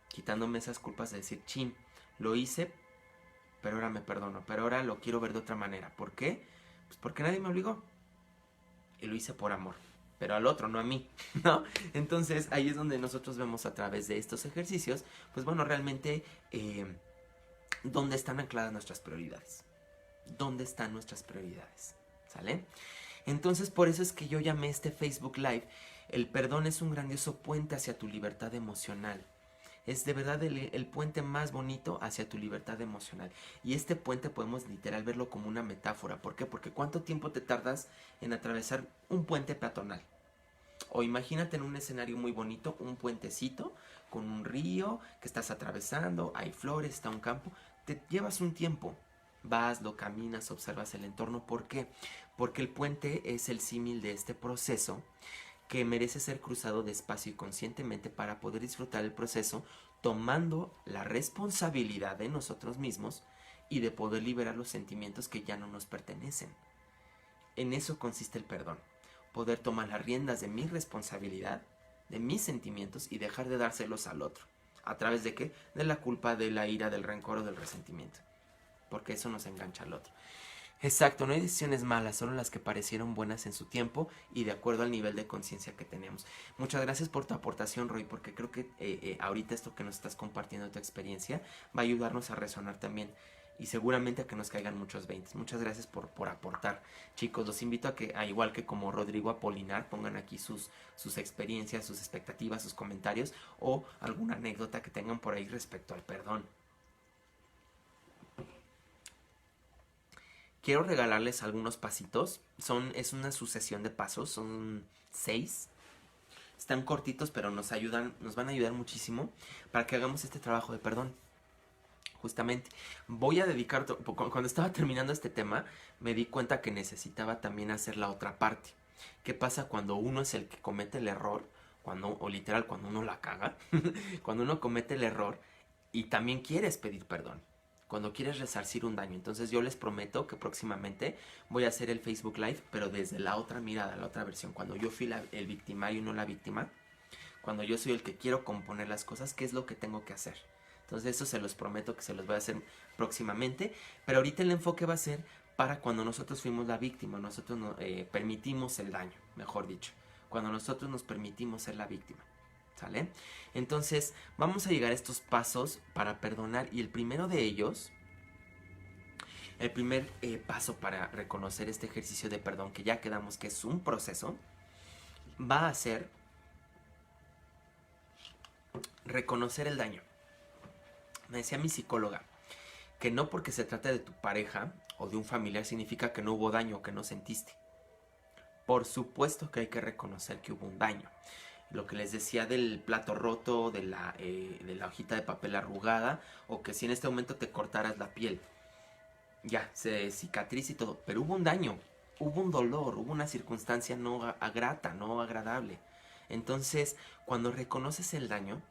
Quitándome esas culpas de decir, chin, lo hice, pero ahora me perdono, pero ahora lo quiero ver de otra manera. ¿Por qué? Pues porque nadie me obligó. Y lo hice por amor. Pero al otro, no a mí, ¿no? Entonces ahí es donde nosotros vemos a través de estos ejercicios, pues bueno, realmente dónde están ancladas nuestras prioridades. ¿Dónde están nuestras prioridades? ¿Sale? Entonces por eso es que yo llamé este Facebook Live, el perdón es un grandioso puente hacia tu libertad emocional. Es de verdad el puente más bonito hacia tu libertad emocional. Y este puente podemos literal verlo como una metáfora. ¿Por qué? Porque ¿cuánto tiempo te tardas en atravesar un puente peatonal? O imagínate en un escenario muy bonito, un puentecito con un río que estás atravesando, hay flores, está un campo. Te llevas un tiempo. Vas, lo caminas, observas el entorno. ¿Por qué? Porque el puente es el símil de este proceso que merece ser cruzado despacio y conscientemente para poder disfrutar el proceso, tomando la responsabilidad de nosotros mismos y de poder liberar los sentimientos que ya no nos pertenecen. En eso consiste el perdón, poder tomar las riendas de mi responsabilidad, de mis sentimientos y dejar de dárselos al otro. ¿A través de qué? De la culpa, de la ira, del rencor o del resentimiento. Porque eso nos engancha al otro. Exacto, no hay decisiones malas, solo las que parecieron buenas en su tiempo y de acuerdo al nivel de conciencia que tenemos. Muchas gracias por tu aportación, Roy, porque creo que ahorita esto que nos estás compartiendo, tu experiencia, va a ayudarnos a resonar también y seguramente a que nos caigan muchos 20. Muchas gracias por aportar. Chicos, los invito a que, a igual que como Rodrigo Apolinar, pongan aquí sus experiencias, sus expectativas, sus comentarios o alguna anécdota que tengan por ahí respecto al perdón. Quiero regalarles algunos pasitos. Es una sucesión de pasos, son 6. Están cortitos, pero nos van a ayudar muchísimo para que hagamos este trabajo de perdón. Justamente, voy a dedicar, cuando estaba terminando este tema, me di cuenta que necesitaba también hacer la otra parte. ¿Qué pasa cuando uno es el que comete el error? O literal, cuando uno la caga, cuando uno comete el error y también quieres pedir perdón, cuando quieres resarcir un daño. Entonces yo les prometo que próximamente voy a hacer el Facebook Live, pero desde la otra mirada, la otra versión, cuando yo fui el victimario y no la víctima, cuando yo soy el que quiero componer las cosas, ¿qué es lo que tengo que hacer? Entonces eso se los prometo que se los voy a hacer próximamente, pero ahorita el enfoque va a ser para cuando nosotros fuimos la víctima, nosotros permitimos el daño, mejor dicho, cuando nosotros nos permitimos ser la víctima. ¿Sale? Entonces vamos a llegar a estos pasos para perdonar y el primero de ellos, el primer paso para reconocer este ejercicio de perdón, que ya quedamos que es un proceso, va a ser reconocer el daño. Me decía mi psicóloga que no porque se trate de tu pareja o de un familiar significa que no hubo daño o que no sentiste. Por supuesto que hay que reconocer que hubo un daño. Lo que les decía del plato roto, de la hojita de papel arrugada, o que si en este momento te cortaras la piel, ya, se cicatriz y todo, pero hubo un daño, hubo un dolor, hubo una circunstancia no grata, no agradable. Entonces, cuando reconoces el daño,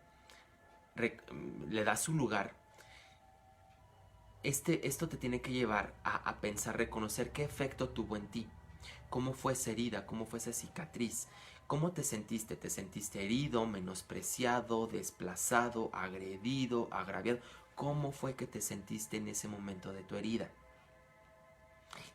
le das su lugar, esto te tiene que llevar a pensar, reconocer qué efecto tuvo en ti, cómo fue esa herida, cómo fue esa cicatriz. ¿Cómo te sentiste? ¿Te sentiste herido, menospreciado, desplazado, agredido, agraviado? ¿Cómo fue que te sentiste en ese momento de tu herida?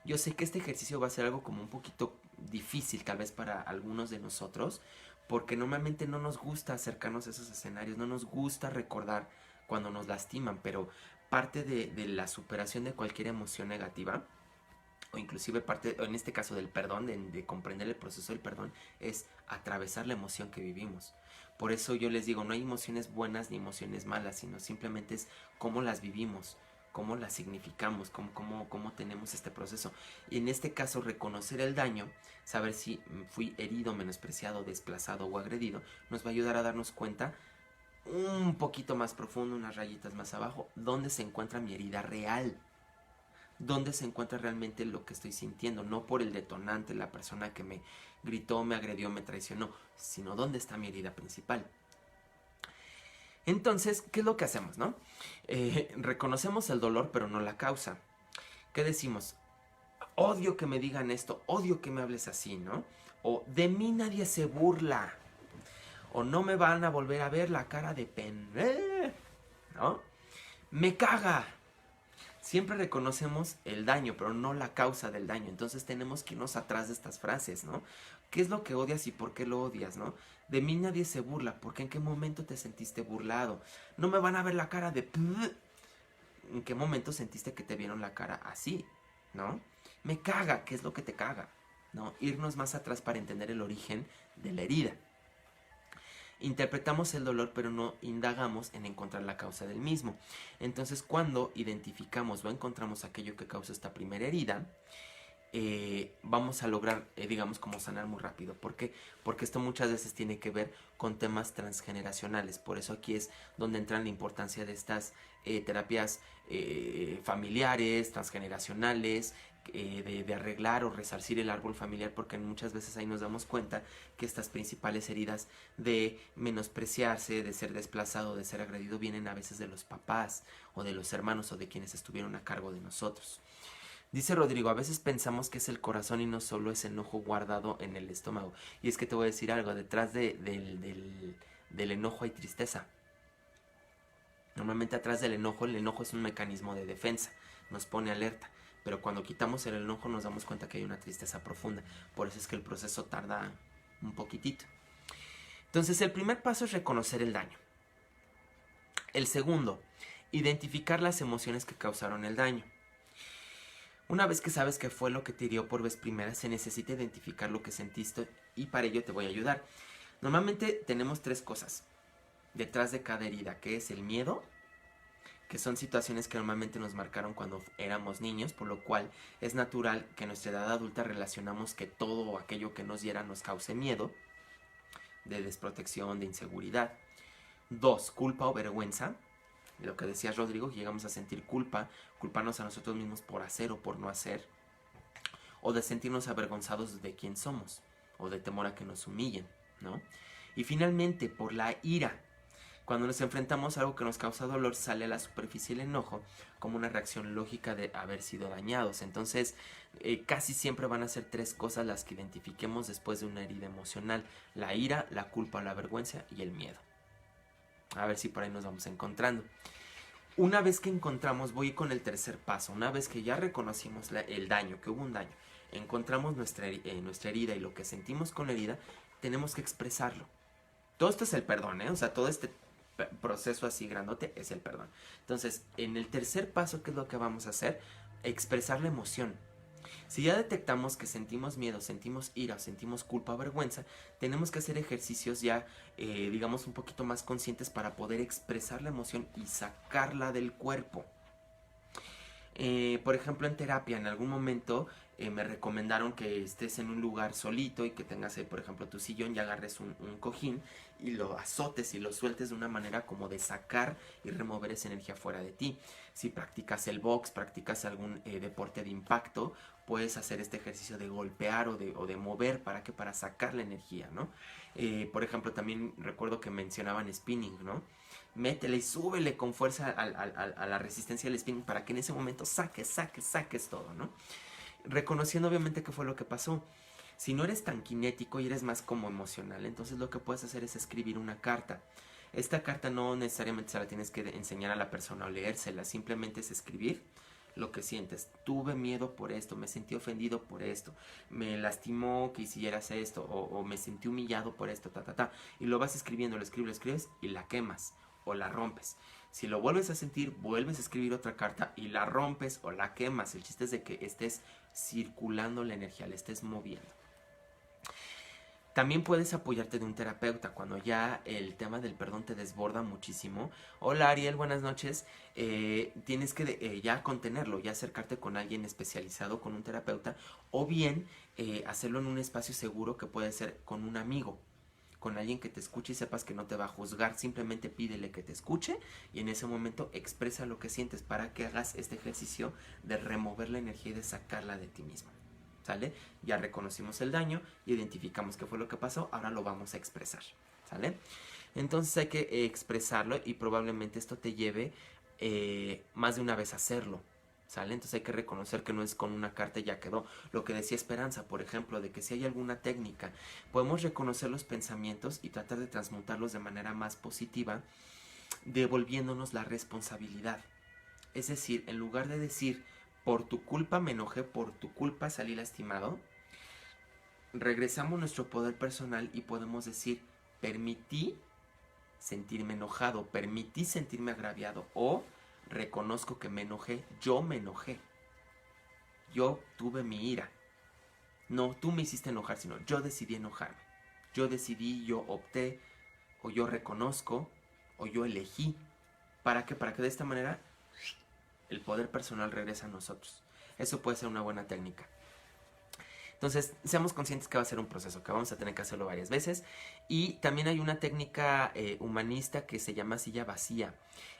Yo sé que este ejercicio va a ser algo como un poquito difícil tal vez para algunos de nosotros, porque normalmente no nos gusta acercarnos a esos escenarios, no nos gusta recordar cuando nos lastiman, pero parte de la superación de cualquier emoción negativa, o inclusive parte, o en este caso del perdón, de comprender el proceso del perdón, es atravesar la emoción que vivimos. Por eso yo les digo, no hay emociones buenas ni emociones malas, sino simplemente es cómo las vivimos, cómo las significamos, cómo tenemos este proceso. Y en este caso, reconocer el daño, saber si fui herido, menospreciado, desplazado o agredido, nos va a ayudar a darnos cuenta un poquito más profundo, unas rayitas más abajo, dónde se encuentra mi herida real. Dónde se encuentra realmente lo que estoy sintiendo, no por el detonante, la persona que me gritó, me agredió, me traicionó, sino dónde está mi herida principal. Entonces, ¿qué es lo que hacemos, no? Reconocemos el dolor, pero no la causa. ¿Qué decimos? Odio que me digan esto, odio que me hables así, ¿no? O de mí nadie se burla. O no me van a volver a ver la cara de ¿no? Me caga. Siempre reconocemos el daño, pero no la causa del daño. Entonces tenemos que irnos atrás de estas frases, ¿no? ¿Qué es lo que odias y por qué lo odias, no? De mí nadie se burla, porque ¿en qué momento te sentiste burlado? No me van a ver la cara de... ¿En qué momento sentiste que te vieron la cara así, no? Me caga, ¿qué es lo que te caga? ¿No? Irnos más atrás para entender el origen de la herida. Interpretamos el dolor, pero no indagamos en encontrar la causa del mismo. Entonces, cuando identificamos o encontramos aquello que causa esta primera herida, vamos a lograr, digamos, como sanar muy rápido. ¿Por qué? Porque esto muchas veces tiene que ver con temas transgeneracionales. Por eso aquí es donde entra la importancia de estas terapias familiares, transgeneracionales, de arreglar o resarcir el árbol familiar, porque muchas veces ahí nos damos cuenta que estas principales heridas de menospreciarse, de ser desplazado, de ser agredido, vienen a veces de los papás o de los hermanos o de quienes estuvieron a cargo de nosotros. Dice Rodrigo, a veces pensamos que es el corazón y no solo es enojo guardado en el estómago. Y es que te voy a decir algo, detrás del enojo hay tristeza. Normalmente atrás del enojo, el enojo es un mecanismo de defensa, nos pone alerta. Pero cuando quitamos el enojo nos damos cuenta que hay una tristeza profunda. Por eso es que el proceso tarda un poquitito. Entonces el primer paso es reconocer el daño. El segundo, identificar las emociones que causaron el daño. Una vez que sabes qué fue lo que te hirió por vez primera, se necesita identificar lo que sentiste y para ello te voy a ayudar. Normalmente tenemos 3 cosas detrás de cada herida, que es el miedo, que son situaciones que normalmente nos marcaron cuando éramos niños, por lo cual es natural que en nuestra edad adulta relacionamos que todo aquello que nos diera nos cause miedo, de desprotección, de inseguridad. 2, culpa o vergüenza. Lo que decía Rodrigo, llegamos a sentir culpa, culparnos a nosotros mismos por hacer o por no hacer, o de sentirnos avergonzados de quién somos, o de temor a que nos humillen, ¿no? Y finalmente, por la ira. Cuando nos enfrentamos a algo que nos causa dolor, sale a la superficie el enojo como una reacción lógica de haber sido dañados. Entonces, casi siempre van a ser 3 cosas las que identifiquemos después de una herida emocional: la ira, la culpa, la vergüenza y el miedo. A ver si por ahí nos vamos encontrando. Una vez que encontramos, voy con el tercer paso. Una vez que ya reconocimos el daño, que hubo un daño, encontramos nuestra herida y lo que sentimos con la herida, tenemos que expresarlo. Todo esto es el perdón, ¿eh? O sea, todo este proceso así grandote es el perdón. Entonces, en el tercer paso, ¿qué es lo que vamos a hacer? Expresar la emoción. Si ya detectamos que sentimos miedo, sentimos ira, sentimos culpa o vergüenza, tenemos que hacer ejercicios ya, digamos, un poquito más conscientes para poder expresar la emoción y sacarla del cuerpo. Por ejemplo, en terapia, en algún momento me recomendaron que estés en un lugar solito y que tengas, por ejemplo, tu sillón y agarres un cojín y lo azotes y lo sueltes de una manera como de sacar y remover esa energía fuera de ti. Si practicas el box, practicas algún deporte de impacto, puedes hacer este ejercicio de golpear o de mover. ¿Para qué? Para sacar la energía, ¿no? Por ejemplo, también recuerdo que mencionaban spinning, ¿no? Métele y súbele con fuerza a la resistencia del spinning para que en ese momento saques todo, ¿no? Reconociendo obviamente qué fue lo que pasó. Si no eres tan kinético y eres más como emocional, entonces lo que puedes hacer es escribir una carta. Esta carta no necesariamente se la tienes que enseñar a la persona o leérsela, simplemente es escribir lo que sientes. Tuve miedo por esto, me sentí ofendido por esto, me lastimó que hicieras esto, o me sentí humillado por esto, Y lo vas escribiendo, lo escribes y la quemas o la rompes. Si lo vuelves a sentir, vuelves a escribir otra carta y la rompes o la quemas. El chiste es de que estés circulando la energía, la estés moviendo. También puedes apoyarte de un terapeuta cuando ya el tema del perdón te desborda muchísimo. Hola Ariel, buenas noches. Tienes que ya contenerlo, ya acercarte con alguien especializado, con un terapeuta, o bien hacerlo en un espacio seguro que puede ser con un amigo, con alguien que te escuche y sepas que no te va a juzgar. Simplemente pídele que te escuche y en ese momento expresa lo que sientes para que hagas este ejercicio de remover la energía y de sacarla de ti mismo. ¿Sale? Ya reconocimos el daño, identificamos qué fue lo que pasó, ahora lo vamos a expresar, ¿sale? Entonces hay que expresarlo y probablemente esto te lleve más de una vez a hacerlo, ¿sale? Entonces hay que reconocer que no es con una carta y ya quedó. Lo que decía Esperanza, por ejemplo, de que si hay alguna técnica, podemos reconocer los pensamientos y tratar de transmutarlos de manera más positiva, devolviéndonos la responsabilidad. Es decir, en lugar de decir, por tu culpa me enojé, por tu culpa salí lastimado, regresamos nuestro poder personal y podemos decir, permití sentirme enojado, permití sentirme agraviado o reconozco que me enojé, yo tuve mi ira. No tú me hiciste enojar, sino yo decidí enojarme. Yo decidí, yo opté, o yo reconozco, o yo elegí. ¿Para qué? Para que de esta manera el poder personal regresa a nosotros. Eso puede ser una buena técnica. Entonces, seamos conscientes que va a ser un proceso, que vamos a tener que hacerlo varias veces. Y también hay una técnica humanista que se llama silla vacía.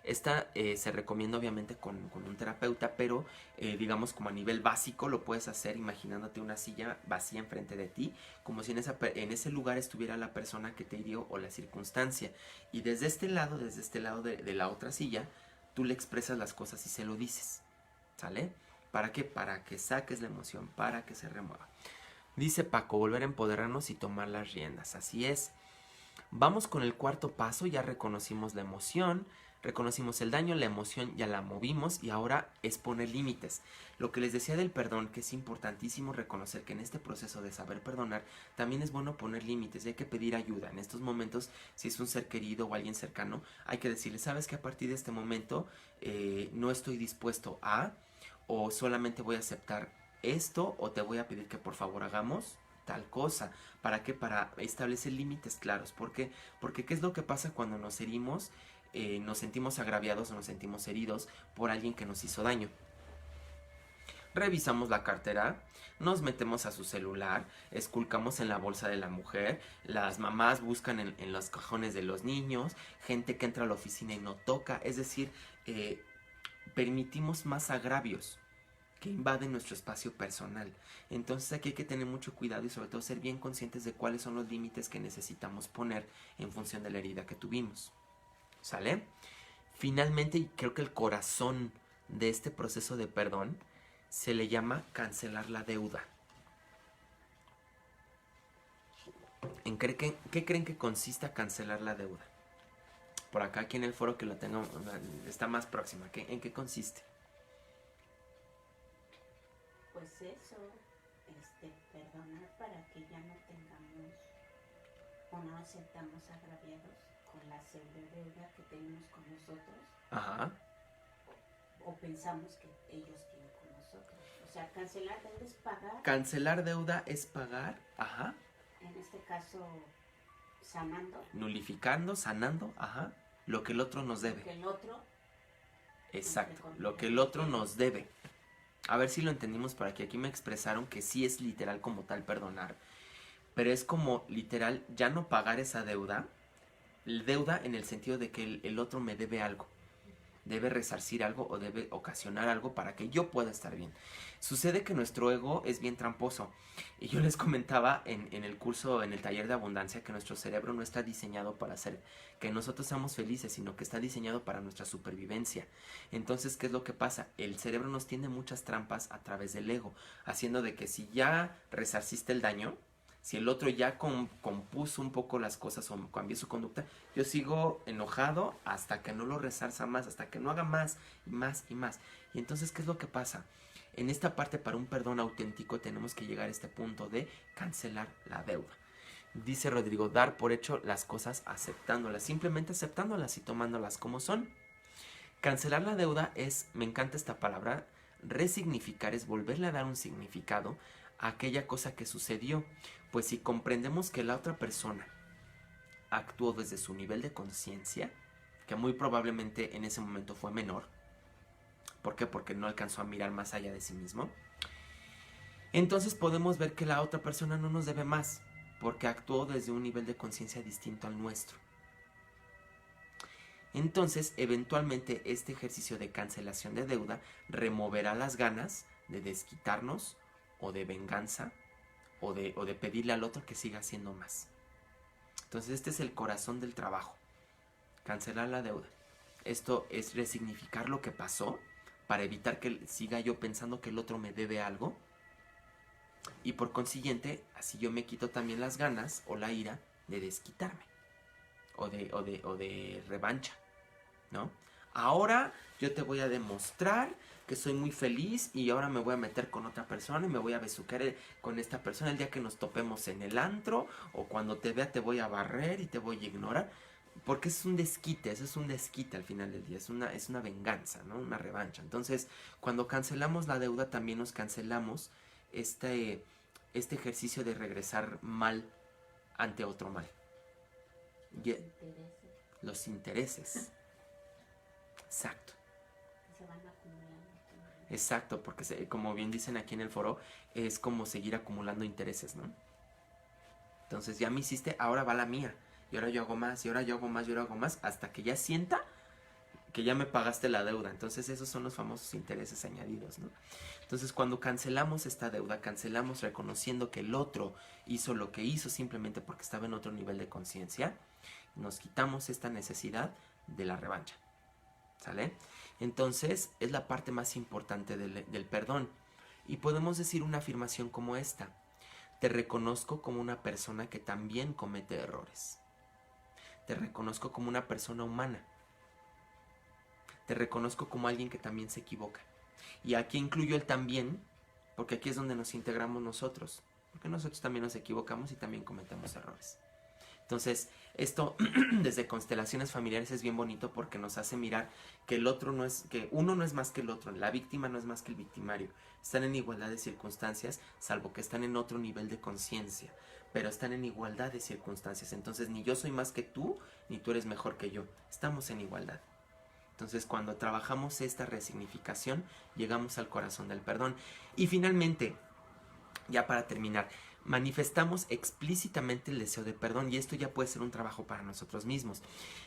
Esta se recomienda obviamente con un terapeuta, pero digamos como a nivel básico lo puedes hacer imaginándote una silla vacía enfrente de ti, como si en ese lugar estuviera la persona que te hirió o la circunstancia. Y desde este lado de la otra silla, tú le expresas las cosas y se lo dices, ¿sale? ¿Para qué? Para que saques la emoción, para que se remueva. Dice Paco, volver a empoderarnos y tomar las riendas. Así es. Vamos con el cuarto paso, ya reconocimos la emoción, reconocimos el daño, la emoción ya la movimos y ahora es poner límites. Lo que les decía del perdón, que es importantísimo reconocer que en este proceso de saber perdonar, también es bueno poner límites y hay que pedir ayuda. En estos momentos, si es un ser querido o alguien cercano, hay que decirle, sabes que a partir de este momento no estoy dispuesto a, o solamente voy a aceptar esto, o te voy a pedir que por favor hagamos tal cosa. ¿Para qué? Para establecer límites claros. ¿Por qué? Porque ¿qué es lo que pasa cuando nos herimos? Nos sentimos agraviados o nos sentimos heridos por alguien que nos hizo daño. Revisamos la cartera, nos metemos a su celular, esculcamos en la bolsa de la mujer, las mamás buscan en los cajones de los niños, gente que entra a la oficina y no toca, es decir, permitimos más agravios que invaden nuestro espacio personal. Entonces aquí hay que tener mucho cuidado y sobre todo ser bien conscientes de cuáles son los límites que necesitamos poner en función de la herida que tuvimos. ¿Sale? Finalmente, y creo que el corazón de este proceso de perdón se le llama cancelar la deuda. ¿En qué creen que consista cancelar la deuda? Por acá, aquí en el foro que lo tengo, está más próxima. ¿En qué consiste? Pues eso, perdonar para que ya no tengamos o no aceptamos agraviados con la pseudo deuda que tenemos con nosotros. Ajá. O pensamos que ellos tienen con nosotros. O sea, cancelar deuda es pagar. Cancelar deuda es pagar, ajá. En este caso, sanando. Nulificando, sanando, ajá. Lo que el otro nos debe. Lo que el otro. Exacto, lo que el otro nos debe. A ver si lo entendimos por aquí. Aquí me expresaron que sí es literal como tal perdonar. Pero es como literal ya no pagar esa deuda. Deuda en el sentido de que el otro me debe algo. Debe resarcir algo o debe ocasionar algo para que yo pueda estar bien. Sucede que nuestro ego es bien tramposo. Y yo les comentaba en el curso, en el taller de abundancia, que nuestro cerebro no está diseñado para hacer que nosotros seamos felices, sino que está diseñado para nuestra supervivencia. Entonces, ¿qué es lo que pasa? El cerebro nos tiende muchas trampas a través del ego, haciendo de que si ya resarciste el daño, si el otro ya compuso un poco las cosas o cambió su conducta, yo sigo enojado hasta que no lo resarza más, hasta que no haga más y más y más. Y entonces, ¿qué es lo que pasa? En esta parte, para un perdón auténtico, tenemos que llegar a este punto de cancelar la deuda. Dice Rodrigo, dar por hecho las cosas aceptándolas, simplemente aceptándolas y tomándolas como son. Cancelar la deuda es, me encanta esta palabra, resignificar, es volverle a dar un significado a aquella cosa que sucedió. Pues si comprendemos que la otra persona actuó desde su nivel de conciencia, que muy probablemente en ese momento fue menor, ¿por qué? Porque no alcanzó a mirar más allá de sí mismo. Entonces podemos ver que la otra persona no nos debe más, porque actuó desde un nivel de conciencia distinto al nuestro. Entonces, eventualmente este ejercicio de cancelación de deuda removerá las ganas de desquitarnos o de venganza o de pedirle al otro que siga haciendo más. Entonces este es el corazón del trabajo, cancelar la deuda. Esto es resignificar lo que pasó para evitar que siga yo pensando que el otro me debe algo, y por consiguiente así yo me quito también las ganas o la ira de desquitarme o de revancha, ¿no? Ahora yo te voy a demostrar que soy muy feliz y ahora me voy a meter con otra persona y me voy a besuquear con esta persona el día que nos topemos en el antro, o cuando te vea te voy a barrer y te voy a ignorar, porque es un desquite, eso es un desquite al final del día, es una venganza, ¿no? Una revancha. Entonces, cuando cancelamos la deuda también nos cancelamos este ejercicio de regresar mal ante otro mal. Los intereses. Exacto. Se van acumulando. Exacto, porque como bien dicen aquí en el foro, es como seguir acumulando intereses, ¿no? Entonces ya me hiciste, ahora va la mía. Y ahora yo hago más, y ahora yo hago más, y ahora hago más, hasta que ya sienta que ya me pagaste la deuda. Entonces esos son los famosos intereses añadidos, ¿no? Entonces cuando cancelamos esta deuda, cancelamos reconociendo que el otro hizo lo que hizo simplemente porque estaba en otro nivel de conciencia, nos quitamos esta necesidad de la revancha. ¿Sale? Entonces es la parte más importante del perdón. Y podemos decir una afirmación como esta: te reconozco como una persona que también comete errores. Te reconozco como una persona humana. Te reconozco como alguien que también se equivoca. Y aquí incluyo el también, porque aquí es donde nos integramos nosotros. Porque nosotros también nos equivocamos y también cometemos errores. Entonces, esto desde constelaciones familiares es bien bonito porque nos hace mirar que el otro no es, que uno no es más que el otro, la víctima no es más que el victimario. Están en igualdad de circunstancias, salvo que están en otro nivel de conciencia, pero están en igualdad de circunstancias. Entonces, ni yo soy más que tú, ni tú eres mejor que yo. Estamos en igualdad. Entonces, cuando trabajamos esta resignificación, llegamos al corazón del perdón. Y finalmente, ya para terminar, manifestamos explícitamente el deseo de perdón, y esto ya puede ser un trabajo para nosotros mismos.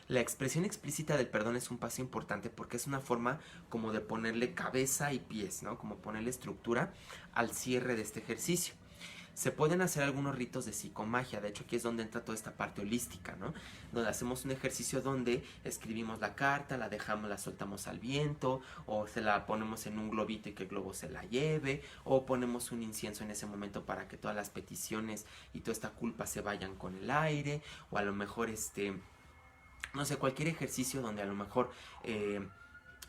La expresión explícita del perdón es un paso importante porque es una forma como de ponerle cabeza y pies, ¿no? Como ponerle estructura al cierre de este ejercicio. Se pueden hacer algunos ritos de psicomagia, de hecho aquí es donde entra toda esta parte holística, ¿no? Donde hacemos un ejercicio donde escribimos la carta, la dejamos, la soltamos al viento, o se la ponemos en un globito y que el globo se la lleve, o ponemos un incienso en ese momento para que todas las peticiones y toda esta culpa se vayan con el aire, o a lo mejor no sé, cualquier ejercicio donde a lo mejor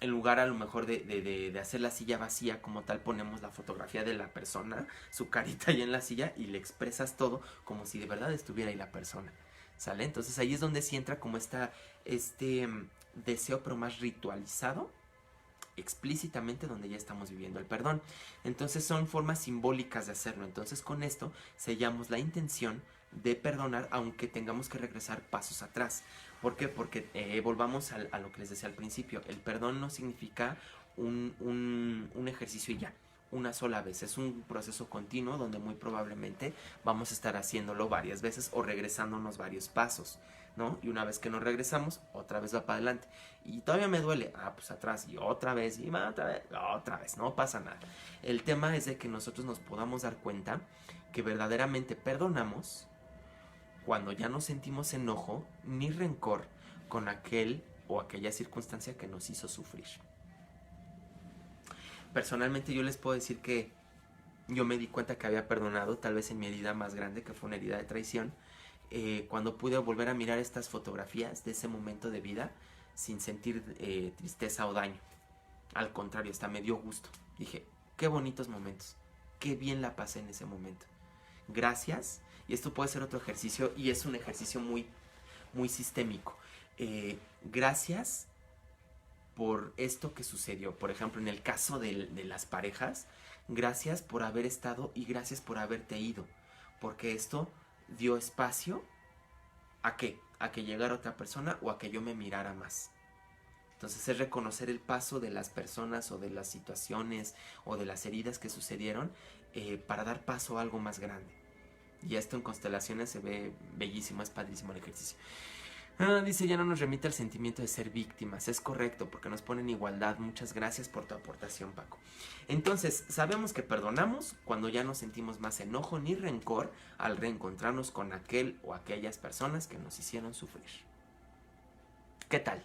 en lugar a lo mejor de hacer la silla vacía como tal, ponemos la fotografía de la persona, su carita ahí en la silla, y le expresas todo como si de verdad estuviera ahí la persona, ¿sale? Entonces ahí es donde sí entra como este deseo pero más ritualizado, explícitamente, donde ya estamos viviendo el perdón. Entonces son formas simbólicas de hacerlo. Entonces con esto sellamos la intención de perdonar aunque tengamos que regresar pasos atrás. ¿Por qué? Porque volvamos a lo que les decía al principio. El perdón no significa un ejercicio y ya, una sola vez. Es un proceso continuo donde muy probablemente vamos a estar haciéndolo varias veces o regresándonos varios pasos, ¿no? Y una vez que nos regresamos, otra vez va para adelante. Y todavía me duele, pues atrás, y otra vez, otra vez, no pasa nada. El tema es de que nosotros nos podamos dar cuenta que verdaderamente perdonamos cuando ya no sentimos enojo ni rencor con aquel o aquella circunstancia que nos hizo sufrir. Personalmente yo les puedo decir que yo me di cuenta que había perdonado, tal vez en mi herida más grande, que fue una herida de traición, cuando pude volver a mirar estas fotografías de ese momento de vida sin sentir tristeza o daño. Al contrario, hasta me dio gusto. Dije, qué bonitos momentos, qué bien la pasé en ese momento. Gracias. Y esto puede ser otro ejercicio, y es un ejercicio muy, muy sistémico. Gracias por esto que sucedió. Por ejemplo, en el caso de las parejas, gracias por haber estado y gracias por haberte ido. Porque esto dio espacio ¿a qué? A que llegara otra persona o a que yo me mirara más. Entonces es reconocer el paso de las personas o de las situaciones o de las heridas que sucedieron para dar paso a algo más grande. Y esto en constelaciones se ve bellísimo, es padrísimo el ejercicio. Dice, ya no nos remite al sentimiento de ser víctimas. Es correcto, porque nos pone en igualdad. Muchas gracias por tu aportación, Paco. Entonces, sabemos que perdonamos cuando ya no sentimos más enojo ni rencor al reencontrarnos con aquel o aquellas personas que nos hicieron sufrir. ¿Qué tal?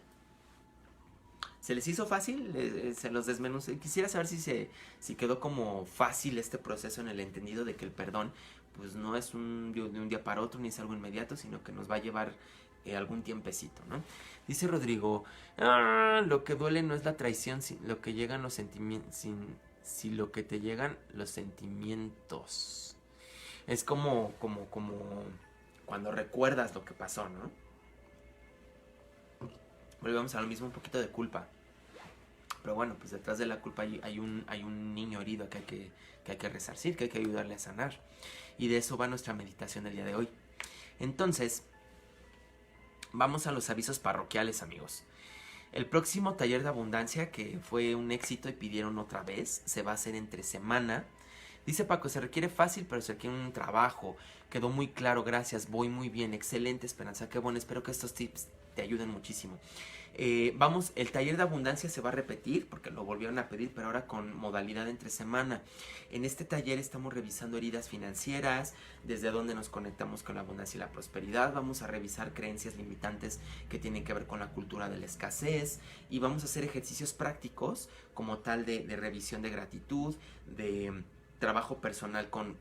¿Se les hizo fácil? Se los desmenucé. Quisiera saber si quedó como fácil este proceso en el entendido de que el perdón pues no es de un día para otro ni es algo inmediato, sino que nos va a llevar algún tiempecito, ¿no? Dice Rodrigo, lo que duele no es la traición, lo que llegan los sentimientos, si lo que te llegan los sentimientos. Es como cuando recuerdas lo que pasó, ¿no? Volvemos a lo mismo, un poquito de culpa. Pero bueno, pues detrás de la culpa hay un niño herido que hay que resarcir, que hay que ayudarle a sanar. Y de eso va nuestra meditación del día de hoy. Entonces, vamos a los avisos parroquiales, amigos. El próximo taller de abundancia, que fue un éxito y pidieron otra vez, se va a hacer entre semana. Dice Paco, se requiere fácil, pero se requiere un trabajo. Quedó muy claro, gracias, voy muy bien, excelente, Esperanza, qué bueno, espero que estos tips te ayuden muchísimo. El taller de abundancia se va a repetir porque lo volvieron a pedir, pero ahora con modalidad entre semana. En este taller estamos revisando heridas financieras, desde dónde nos conectamos con la abundancia y la prosperidad. Vamos a revisar creencias limitantes que tienen que ver con la cultura de la escasez y vamos a hacer ejercicios prácticos como tal de revisión de gratitud, de trabajo personal con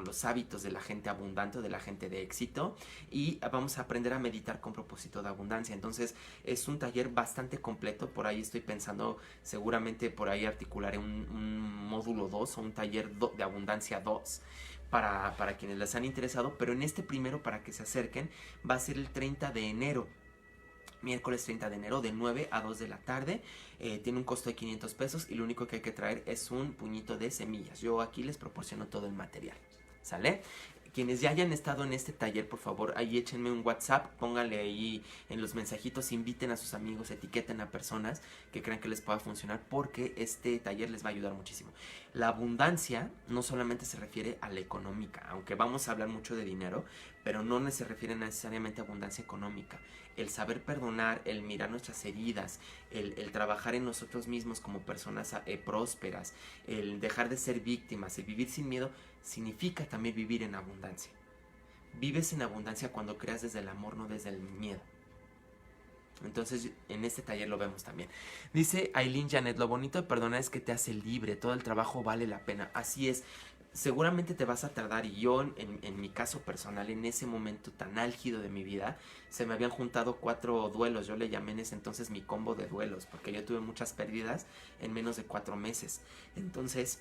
los hábitos de la gente abundante, de la gente de éxito, y vamos a aprender a meditar con propósito de abundancia. Entonces es un taller bastante completo. Por ahí estoy pensando, seguramente por ahí articularé un módulo 2 o un taller de abundancia 2 para quienes les han interesado, pero en este primero, para que se acerquen, va a ser el 30 de enero. Miércoles 30 de enero de 9 a 2 de la tarde. Tiene un costo de 500 pesos y lo único que hay que traer es un puñito de semillas. Yo aquí les proporciono todo el material. ¿Sale? Quienes ya hayan estado en este taller, por favor, ahí échenme un WhatsApp, pónganle ahí en los mensajitos, inviten a sus amigos, etiqueten a personas que crean que les pueda funcionar, porque este taller les va a ayudar muchísimo. La abundancia no solamente se refiere a la económica, aunque vamos a hablar mucho de dinero, pero no se refiere necesariamente a abundancia económica. El saber perdonar, el mirar nuestras heridas, el trabajar en nosotros mismos como personas prósperas, el dejar de ser víctimas, el vivir sin miedo, significa también vivir en abundancia. Vives en abundancia cuando creas desde el amor, no desde el miedo. Entonces en este taller lo vemos también. Dice Aileen Janet, lo bonito de perdonar es que te hace libre, todo el trabajo vale la pena. Así es, seguramente te vas a tardar, y yo en mi caso personal, en ese momento tan álgido de mi vida, se me habían juntado 4 duelos. Yo le llamé en ese entonces mi combo de duelos, porque yo tuve muchas pérdidas en menos de 4 meses. Entonces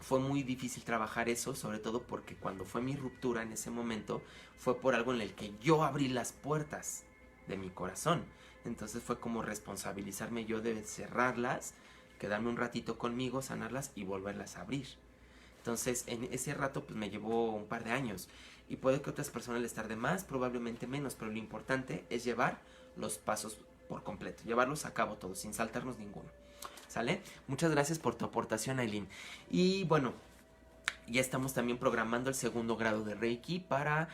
fue muy difícil trabajar eso, sobre todo porque cuando fue mi ruptura en ese momento, fue por algo en el que yo abrí las puertas de mi corazón. Entonces fue como responsabilizarme yo de cerrarlas, quedarme un ratito conmigo, sanarlas y volverlas a abrir. Entonces en ese rato pues me llevó un par de años, y puede que otras personas les tarde más, probablemente menos, pero lo importante es llevar los pasos por completo, llevarlos a cabo todos, sin saltarnos ninguno. ¿Sale? Muchas gracias por tu aportación, Aileen. Y bueno, ya estamos también programando el segundo grado de Reiki para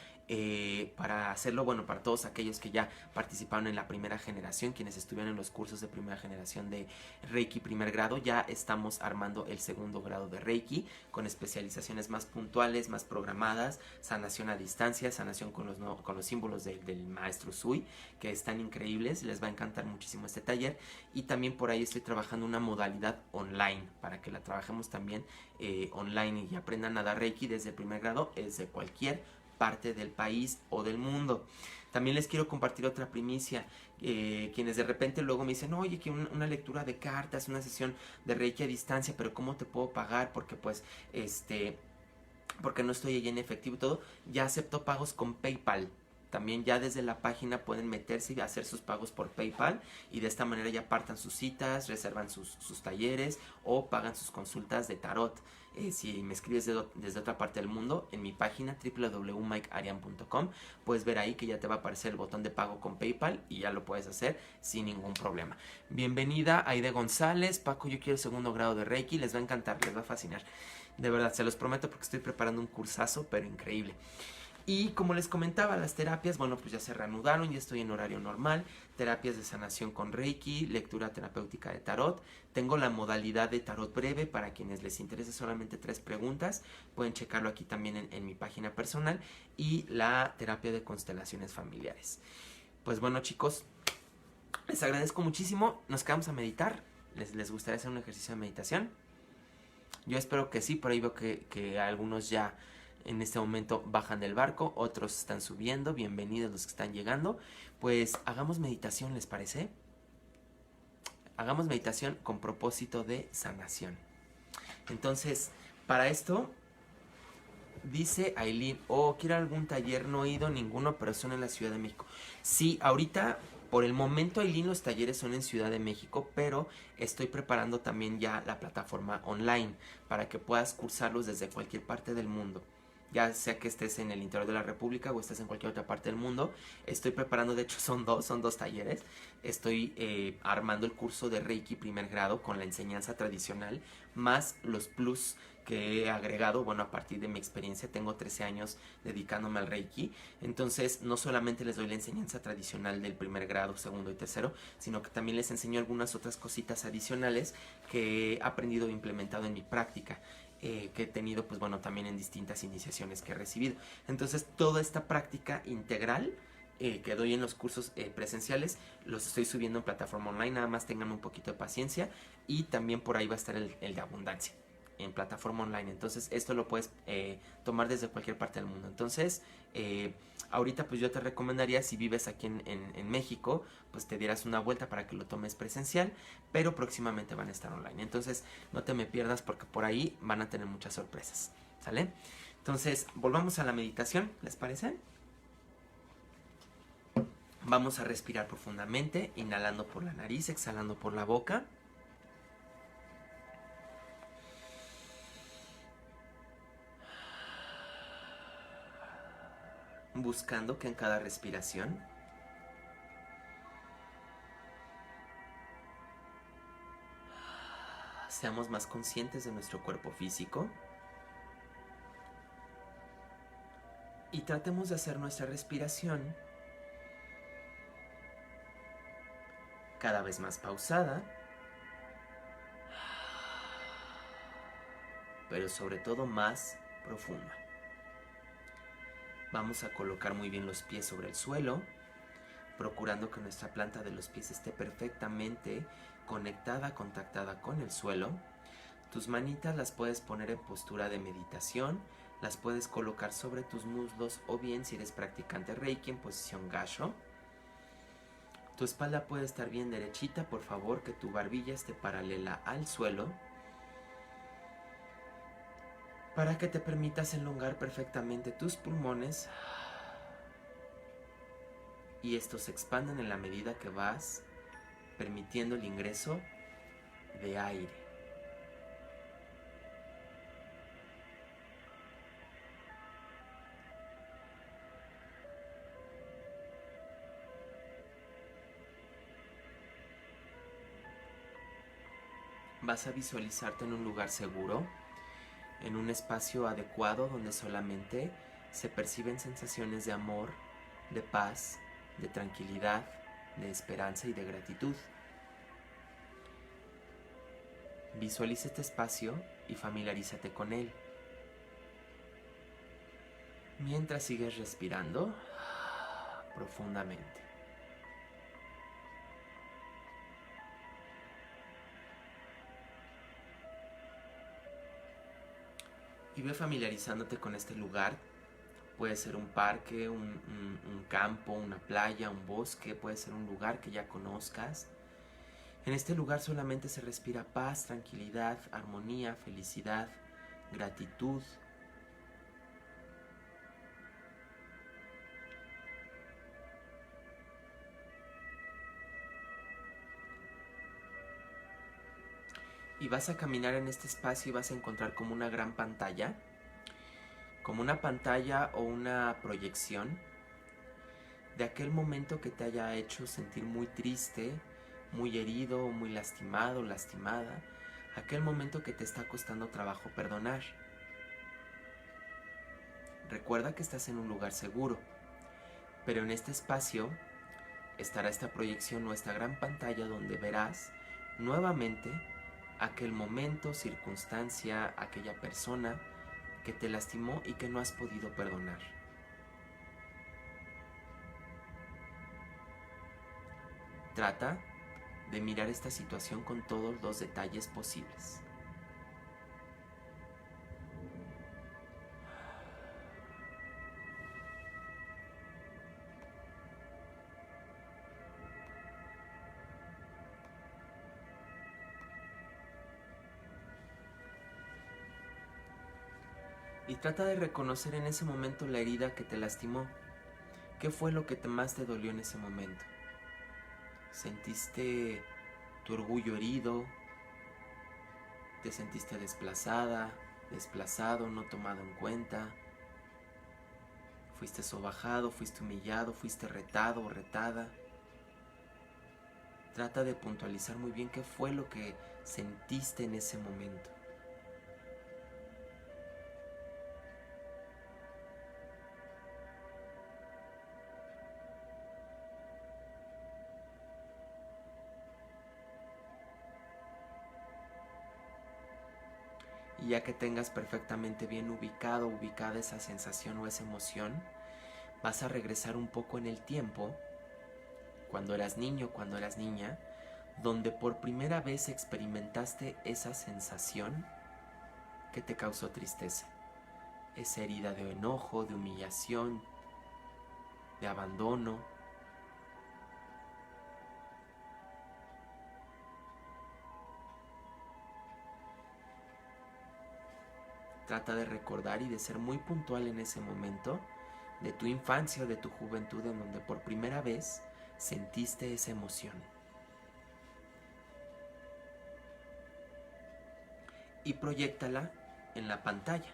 hacerlo, bueno, para todos aquellos que ya participaron en la primera generación, quienes estuvieron en los cursos de primera generación de Reiki primer grado. Ya estamos armando el segundo grado de Reiki con especializaciones más puntuales, más programadas, sanación a distancia, sanación con los símbolos del maestro Sui, que están increíbles. Les va a encantar muchísimo este taller. Y también por ahí estoy trabajando una modalidad online para que la trabajemos también online y aprendan a dar Reiki desde el primer grado, desde cualquier parte del país o del mundo. También les quiero compartir otra primicia. Quienes de repente luego me dicen, oye, que una lectura de cartas, una sesión de Reiki a distancia, pero ¿cómo te puedo pagar? Porque pues porque no estoy ahí en efectivo y todo. Ya acepto pagos con PayPal. también ya desde la página pueden meterse y hacer sus pagos por PayPal y de esta manera ya apartan sus citas, reservan sus talleres o pagan sus consultas de tarot. Si me escribes desde otra parte del mundo, en mi página www.mikearian.com puedes ver ahí que ya te va a aparecer el botón de pago con PayPal y ya lo puedes hacer sin ningún problema. Bienvenida Aide González. Paco, yo quiero el segundo grado de Reiki. Les va a encantar, les va a fascinar. De verdad, se los prometo porque estoy preparando un cursazo, pero increíble. Y como les comentaba, las terapias, bueno, pues ya se reanudaron, ya estoy en horario normal, terapias de sanación con Reiki, lectura terapéutica de tarot, tengo la modalidad de tarot breve para quienes les interese solamente 3 preguntas, pueden checarlo aquí también en mi página personal, y la terapia de constelaciones familiares. Pues bueno, chicos, les agradezco muchísimo, nos quedamos a meditar. ¿Les gustaría hacer un ejercicio de meditación? Yo espero que sí, por ahí veo que algunos ya en este momento bajan del barco, otros están subiendo, bienvenidos los que están llegando. Pues hagamos meditación, ¿les parece? Hagamos meditación con propósito de sanación. Entonces, para esto, dice Aileen, quiero algún taller, no he ido ninguno, pero son en la Ciudad de México. Sí, ahorita, por el momento, Aileen, los talleres son en Ciudad de México, pero estoy preparando también ya la plataforma online para que puedas cursarlos desde cualquier parte del mundo. Ya sea que estés en el interior de la República o estés en cualquier otra parte del mundo, estoy preparando, de hecho son dos talleres. Estoy armando el curso de Reiki primer grado con la enseñanza tradicional, más los plus que he agregado, bueno, a partir de mi experiencia, tengo 13 años dedicándome al Reiki, entonces no solamente les doy la enseñanza tradicional del primer grado, segundo y tercero, sino que también les enseño algunas otras cositas adicionales que he aprendido e implementado en mi práctica. Que he tenido, pues bueno, también en distintas iniciaciones que he recibido. Entonces, toda esta práctica integral que doy en los cursos presenciales, los estoy subiendo en plataforma online, nada más tengan un poquito de paciencia, y también por ahí va a estar el de abundancia, en plataforma online. Entonces, esto lo puedes tomar desde cualquier parte del mundo. Entonces, ahorita pues yo te recomendaría, si vives aquí en México, pues te dieras una vuelta para que lo tomes presencial, pero próximamente van a estar online. Entonces no te me pierdas porque por ahí van a tener muchas sorpresas, ¿sale? Entonces volvamos a la meditación, ¿les parece? Vamos a respirar profundamente, inhalando por la nariz, exhalando por la boca. Buscando que en cada respiración seamos más conscientes de nuestro cuerpo físico y tratemos de hacer nuestra respiración cada vez más pausada, pero sobre todo más profunda. Vamos a colocar muy bien los pies sobre el suelo, procurando que nuestra planta de los pies esté perfectamente conectada, contactada con el suelo. Tus manitas las puedes poner en postura de meditación, las puedes colocar sobre tus muslos o bien, si eres practicante Reiki, en posición Gassho. Tu espalda puede estar bien derechita, por favor, que tu barbilla esté paralela al suelo, para que te permitas elongar perfectamente tus pulmones y estos se expanden en la medida que vas permitiendo el ingreso de aire. Vas a visualizarte en un lugar seguro, en un espacio adecuado donde solamente se perciben sensaciones de amor, de paz, de tranquilidad, de esperanza y de gratitud. Visualiza este espacio y familiarízate con él. Mientras sigues respirando profundamente. Y ve familiarizándote con este lugar. Puede ser un parque, un campo, una playa, un bosque, puede ser un lugar que ya conozcas. En este lugar solamente se respira paz, tranquilidad, armonía, felicidad, gratitud. Y vas a caminar en este espacio y vas a encontrar como una gran pantalla, como una pantalla o una proyección de aquel momento que te haya hecho sentir muy triste, muy herido, muy lastimado, lastimada, aquel momento que te está costando trabajo perdonar. Recuerda que estás en un lugar seguro, pero en este espacio estará esta proyección o esta gran pantalla donde verás nuevamente aquel momento, circunstancia, aquella persona que te lastimó y que no has podido perdonar. Trata de mirar esta situación con todos los detalles posibles. Y trata de reconocer en ese momento la herida que te lastimó. ¿Qué fue lo que más te dolió en ese momento? ¿Sentiste tu orgullo herido? ¿Te sentiste desplazada, desplazado, no tomado en cuenta? ¿Fuiste sobajado, fuiste humillado, fuiste retado o retada? Trata de puntualizar muy bien qué fue lo que sentiste en ese momento. Y ya que tengas perfectamente bien ubicada esa sensación o esa emoción, vas a regresar un poco en el tiempo, cuando eras niño, cuando eras niña, donde por primera vez experimentaste esa sensación que te causó tristeza. Esa herida de enojo, de humillación, de abandono. Trata de recordar y de ser muy puntual en ese momento de tu infancia o de tu juventud en donde por primera vez sentiste esa emoción. Y proyéctala en la pantalla.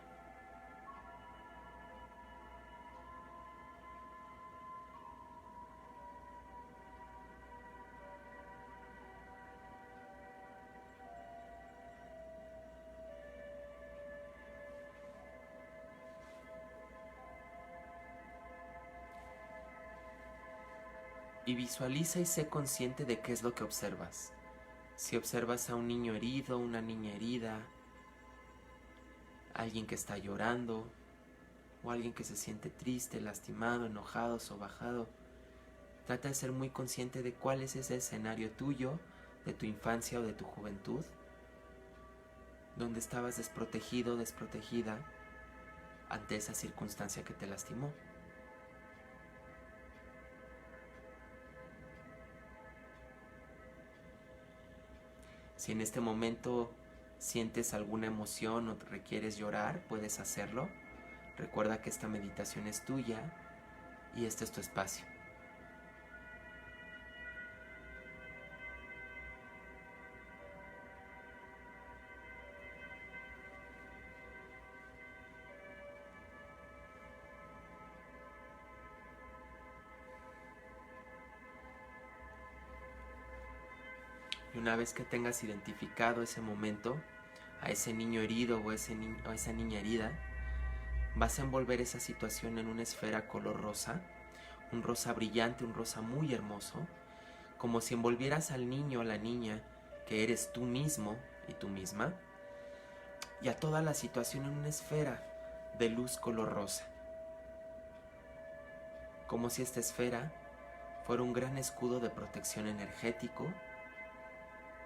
Y visualiza y sé consciente de qué es lo que observas. Si observas a un niño herido, una niña herida, alguien que está llorando, o alguien que se siente triste, lastimado, enojado, sobajado, trata de ser muy consciente de cuál es ese escenario tuyo, de tu infancia o de tu juventud, donde estabas desprotegido, desprotegida ante esa circunstancia que te lastimó. Si en este momento sientes alguna emoción o requieres llorar, puedes hacerlo. Recuerda que esta meditación es tuya y este es tu espacio. Y una vez que tengas identificado ese momento, a ese niño herido o a esa niña herida, vas a envolver esa situación en una esfera color rosa, un rosa brillante, un rosa muy hermoso, como si envolvieras al niño o a la niña que eres tú mismo y tú misma, y a toda la situación en una esfera de luz color rosa. Como si esta esfera fuera un gran escudo de protección energético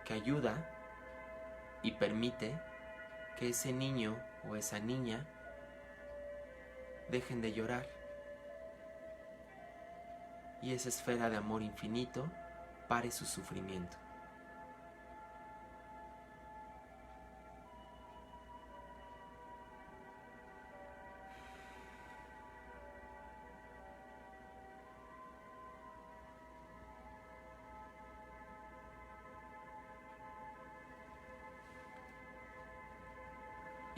que ayuda y permite que ese niño o esa niña dejen de llorar. Y esa esfera de amor infinito pare su sufrimiento.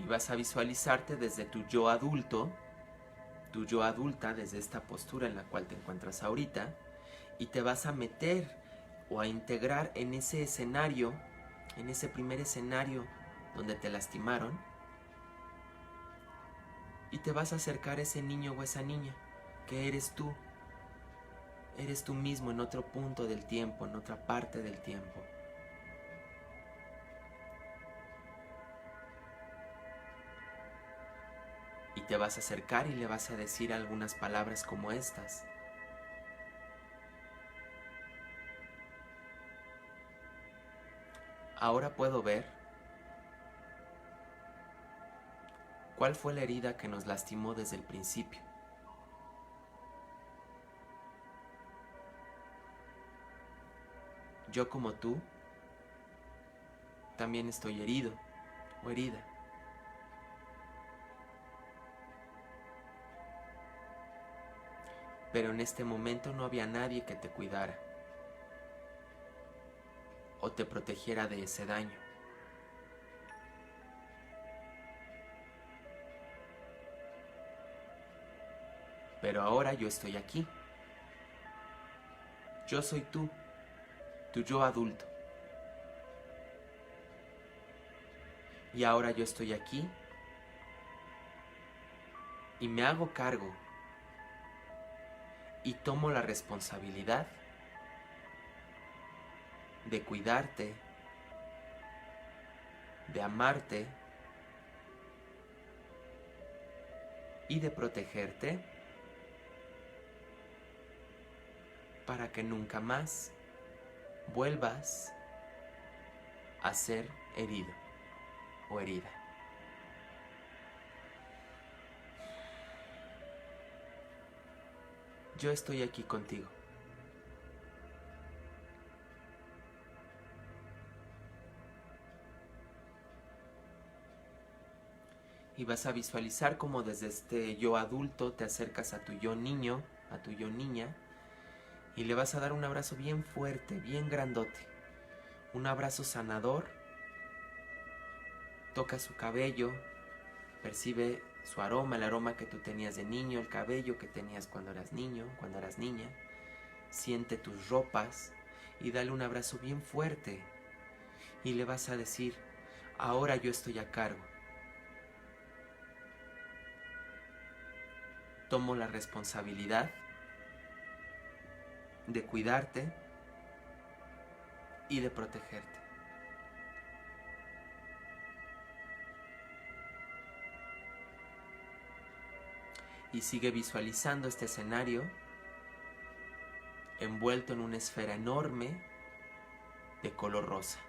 Y vas a visualizarte desde tu yo adulto, tu yo adulta, desde esta postura en la cual te encuentras ahorita, y te vas a meter o a integrar en ese escenario, en ese primer escenario donde te lastimaron, y te vas a acercar a ese niño o esa niña, que eres tú. Eres tú mismo en otro punto del tiempo, en otra parte del tiempo. Y te vas a acercar y le vas a decir algunas palabras como estas. Ahora puedo ver cuál fue la herida que nos lastimó desde el principio. Yo como tú también estoy herido o herida. Pero en este momento no había nadie que te cuidara o te protegiera de ese daño. Pero ahora yo estoy aquí. Yo soy tú, tu yo adulto. Y ahora yo estoy aquí y me hago cargo y tomo la responsabilidad de cuidarte, de amarte y de protegerte para que nunca más vuelvas a ser herido o herida. Yo estoy aquí contigo. Y vas a visualizar cómo desde este yo adulto te acercas a tu yo niño, a tu yo niña, y le vas a dar un abrazo bien fuerte, bien grandote. Un abrazo sanador. Toca su cabello, percibe su aroma, el aroma que tú tenías de niño, el cabello que tenías cuando eras niño, cuando eras niña. Siente tus ropas y dale un abrazo bien fuerte. Y le vas a decir, ahora yo estoy a cargo. Tomo la responsabilidad de cuidarte y de protegerte. Y sigue visualizando este escenario envuelto en una esfera enorme de color rosa.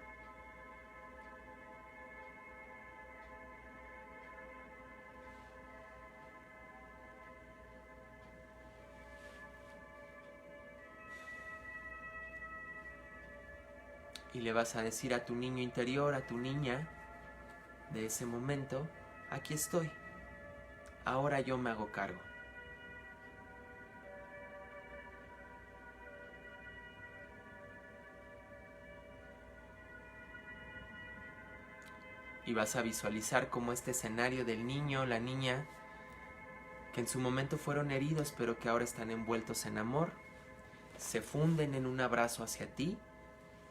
Y le vas a decir a tu niño interior, a tu niña de ese momento, aquí estoy, ahora yo me hago cargo. Y vas a visualizar cómo este escenario del niño, la niña, que en su momento fueron heridos pero que ahora están envueltos en amor, se funden en un abrazo hacia ti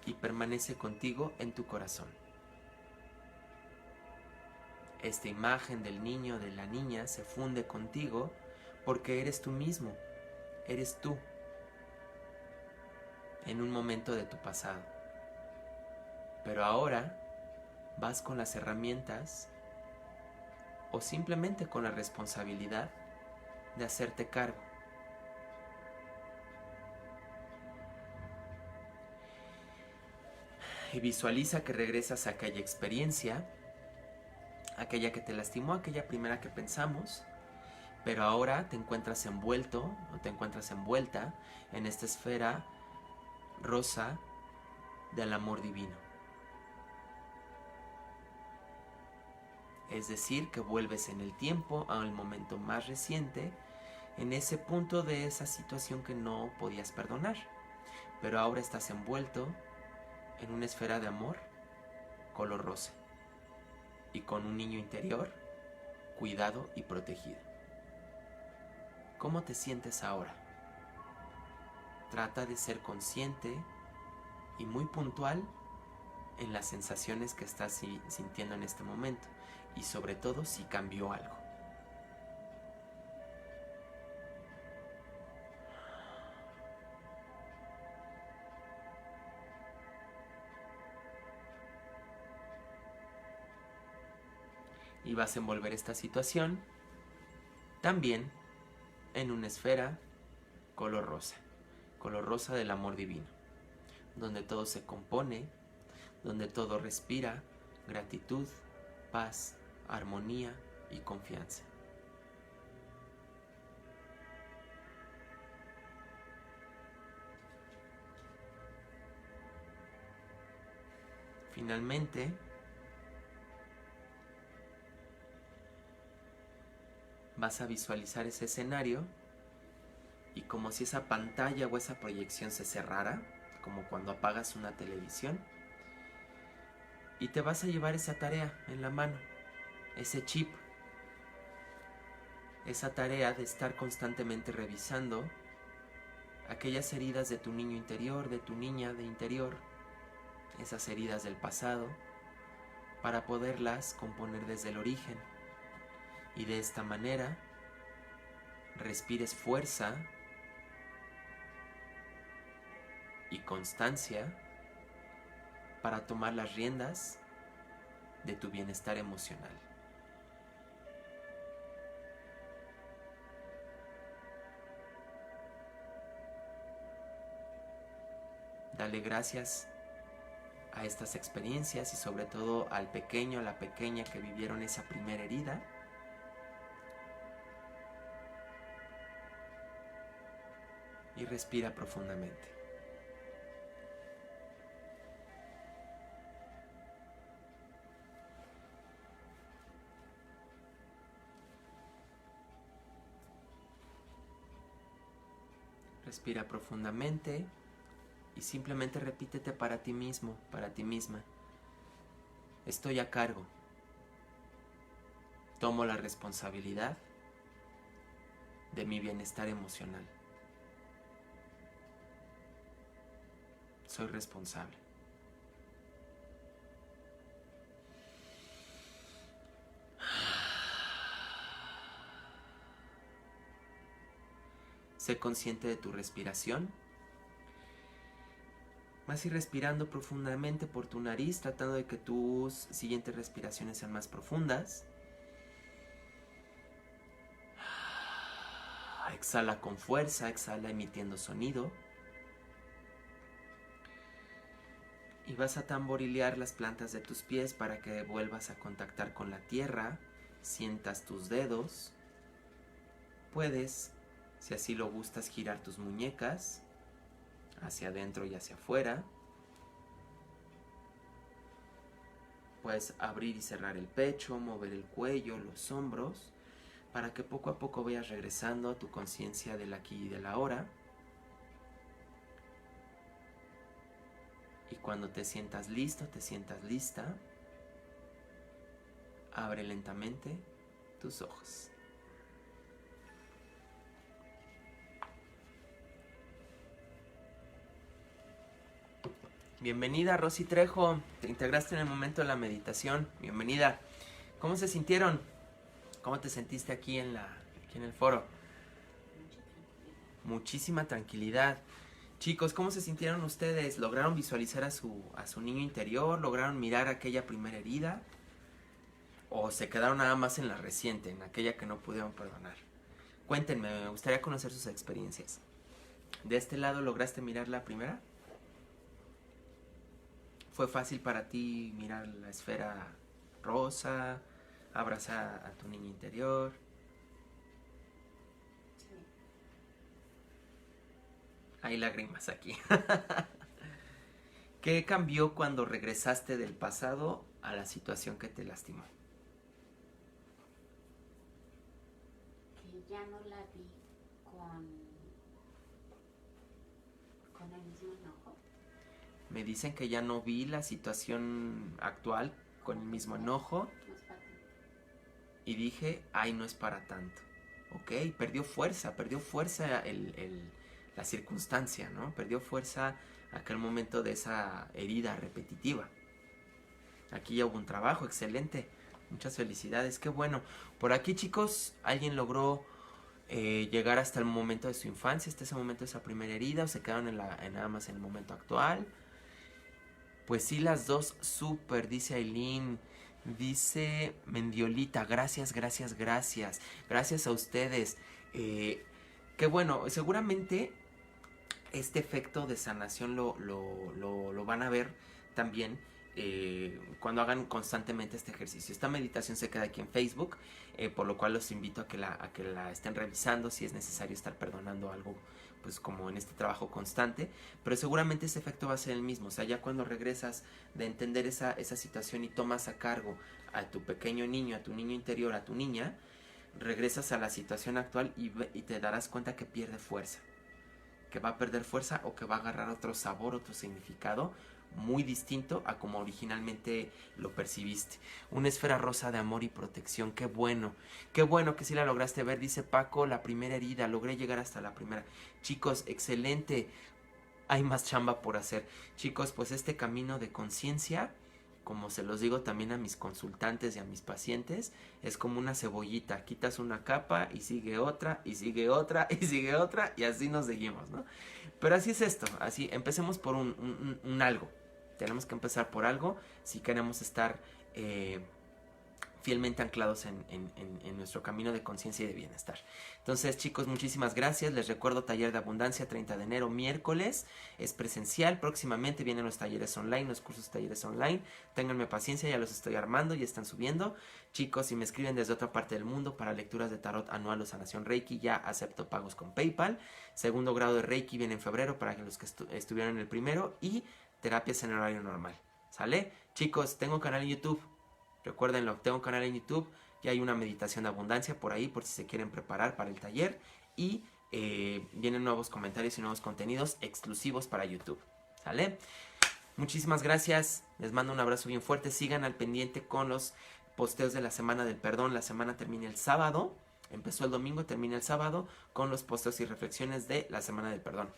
y permanece contigo en tu corazón. Esta imagen del niño, de la niña, se funde contigo porque eres tú mismo, eres tú, en un momento de tu pasado. Pero ahora vas con las herramientas o simplemente con la responsabilidad de hacerte cargo. Y visualiza que regresas a aquella experiencia, aquella que te lastimó, aquella primera que pensamos, pero ahora te encuentras envuelto o te encuentras envuelta en esta esfera rosa del amor divino. Es decir, que vuelves en el tiempo al momento más reciente, en ese punto de esa situación que no podías perdonar, pero ahora estás envuelto en una esfera de amor color rosa. y con un niño interior cuidado y protegido. ¿Cómo te sientes ahora? Trata de ser consciente y muy puntual en las sensaciones que estás sintiendo en este momento y sobre todo si cambió algo. Y vas a envolver esta situación también en una esfera color rosa del amor divino, donde todo se compone, donde todo respira gratitud, paz, armonía y confianza. Finalmente, vas a visualizar ese escenario y como si esa pantalla o esa proyección se cerrara, como cuando apagas una televisión, y te vas a llevar esa tarea en la mano, ese chip, esa tarea de estar constantemente revisando aquellas heridas de tu niño interior, de tu niña de interior, esas heridas del pasado, para poderlas componer desde el origen. Y de esta manera respires fuerza y constancia para tomar las riendas de tu bienestar emocional. Dale gracias a estas experiencias y sobre todo al pequeño, a la pequeña que vivieron esa primera herida. Y respira profundamente. Respira profundamente y simplemente repítete para ti mismo, para ti misma. Estoy a cargo. Tomo la responsabilidad de mi bienestar emocional. Soy responsable. Sé consciente de tu respiración. Vas a ir respirando profundamente por tu nariz, tratando de que tus siguientes respiraciones sean más profundas. Exhala con fuerza, exhala emitiendo sonido. Y vas a tamborilear las plantas de tus pies para que vuelvas a contactar con la tierra. Sientas tus dedos. Puedes, si así lo gustas, girar tus muñecas hacia adentro y hacia afuera. Puedes abrir y cerrar el pecho, mover el cuello, los hombros, para que poco a poco vayas regresando a tu conciencia del aquí y del ahora. Y cuando te sientas listo, te sientas lista, abre lentamente tus ojos. Bienvenida, Rosy Trejo. Te integraste en el momento de la meditación. Bienvenida. ¿Cómo se sintieron? ¿Cómo te sentiste aquí en el foro? Muchísima tranquilidad. Chicos, ¿cómo se sintieron ustedes? ¿Lograron visualizar a su niño interior? ¿Lograron mirar aquella primera herida? ¿O se quedaron nada más en la reciente, en aquella que no pudieron perdonar? Cuéntenme, me gustaría conocer sus experiencias. ¿De este lado lograste mirar la primera? ¿Fue fácil para ti mirar la esfera rosa, abrazar a tu niño interior? Sí. Hay lágrimas aquí. ¿Qué cambió cuando regresaste del pasado a la situación que te lastimó? Que ya no la vi con el mismo enojo. Me dicen que ya no vi la situación actual con el mismo enojo. Nos y dije, ay, no es para tanto. Ok, perdió fuerza la circunstancia, ¿no? Perdió fuerza aquel momento de esa herida repetitiva. Aquí ya hubo un trabajo excelente. Muchas felicidades, qué bueno. Por aquí, chicos, alguien logró llegar hasta el momento de su infancia, hasta ese momento de esa primera herida, o se quedaron nada más en el momento actual. Pues sí, las dos, súper, dice Aileen. Dice Mendiolita, gracias, gracias, gracias. Gracias a ustedes. Qué bueno, seguramente este efecto de sanación lo van a ver también cuando hagan constantemente este ejercicio. Esta meditación se queda aquí en Facebook, por lo cual los invito a que la estén revisando si es necesario estar perdonando algo, pues como en este trabajo constante, pero seguramente ese efecto va a ser el mismo. O sea, ya cuando regresas de entender esa situación y tomas a cargo a tu pequeño niño, a tu niño interior, a tu niña, regresas a la situación actual y te darás cuenta que pierde fuerza, que va a perder fuerza o que va a agarrar otro sabor, otro significado muy distinto a como originalmente lo percibiste. Una esfera rosa de amor y protección, qué bueno que sí la lograste ver, dice Paco, la primera herida, logré llegar hasta la primera. Chicos, excelente, hay más chamba por hacer. Chicos, pues este camino de conciencia, como se los digo también a mis consultantes y a mis pacientes, es como una cebollita, quitas una capa y sigue otra, y sigue otra, y sigue otra, y así nos seguimos, ¿no? Pero así es esto, así, empecemos por un algo. Tenemos que empezar por algo si queremos estar fielmente anclados en nuestro camino de conciencia y de bienestar. Entonces, chicos, muchísimas gracias. Les recuerdo taller de abundancia 30 de enero, miércoles. Es presencial. Próximamente vienen los talleres online, los cursos talleres online. Ténganme paciencia, ya los estoy armando y están subiendo. Chicos, si me escriben desde otra parte del mundo para lecturas de tarot anual o sanación Reiki, ya acepto pagos con PayPal. Segundo grado de Reiki viene en febrero para los que estuvieron en el primero. Y terapias en horario normal. ¿Sale? Chicos, tengo un canal en YouTube. Recuérdenlo, tengo un canal en YouTube. Ya hay una meditación de abundancia por ahí, por si se quieren preparar para el taller. Y vienen nuevos comentarios y nuevos contenidos exclusivos para YouTube. ¿Sale? Muchísimas gracias. Les mando un abrazo bien fuerte. Sigan al pendiente con los posteos de la Semana del Perdón. La semana termina el sábado. Empezó el domingo, termina el sábado con los posteos y reflexiones de la Semana del Perdón.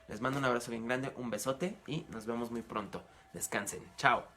Les mando un abrazo bien grande, un besote y nos vemos muy pronto. Descansen. Chao.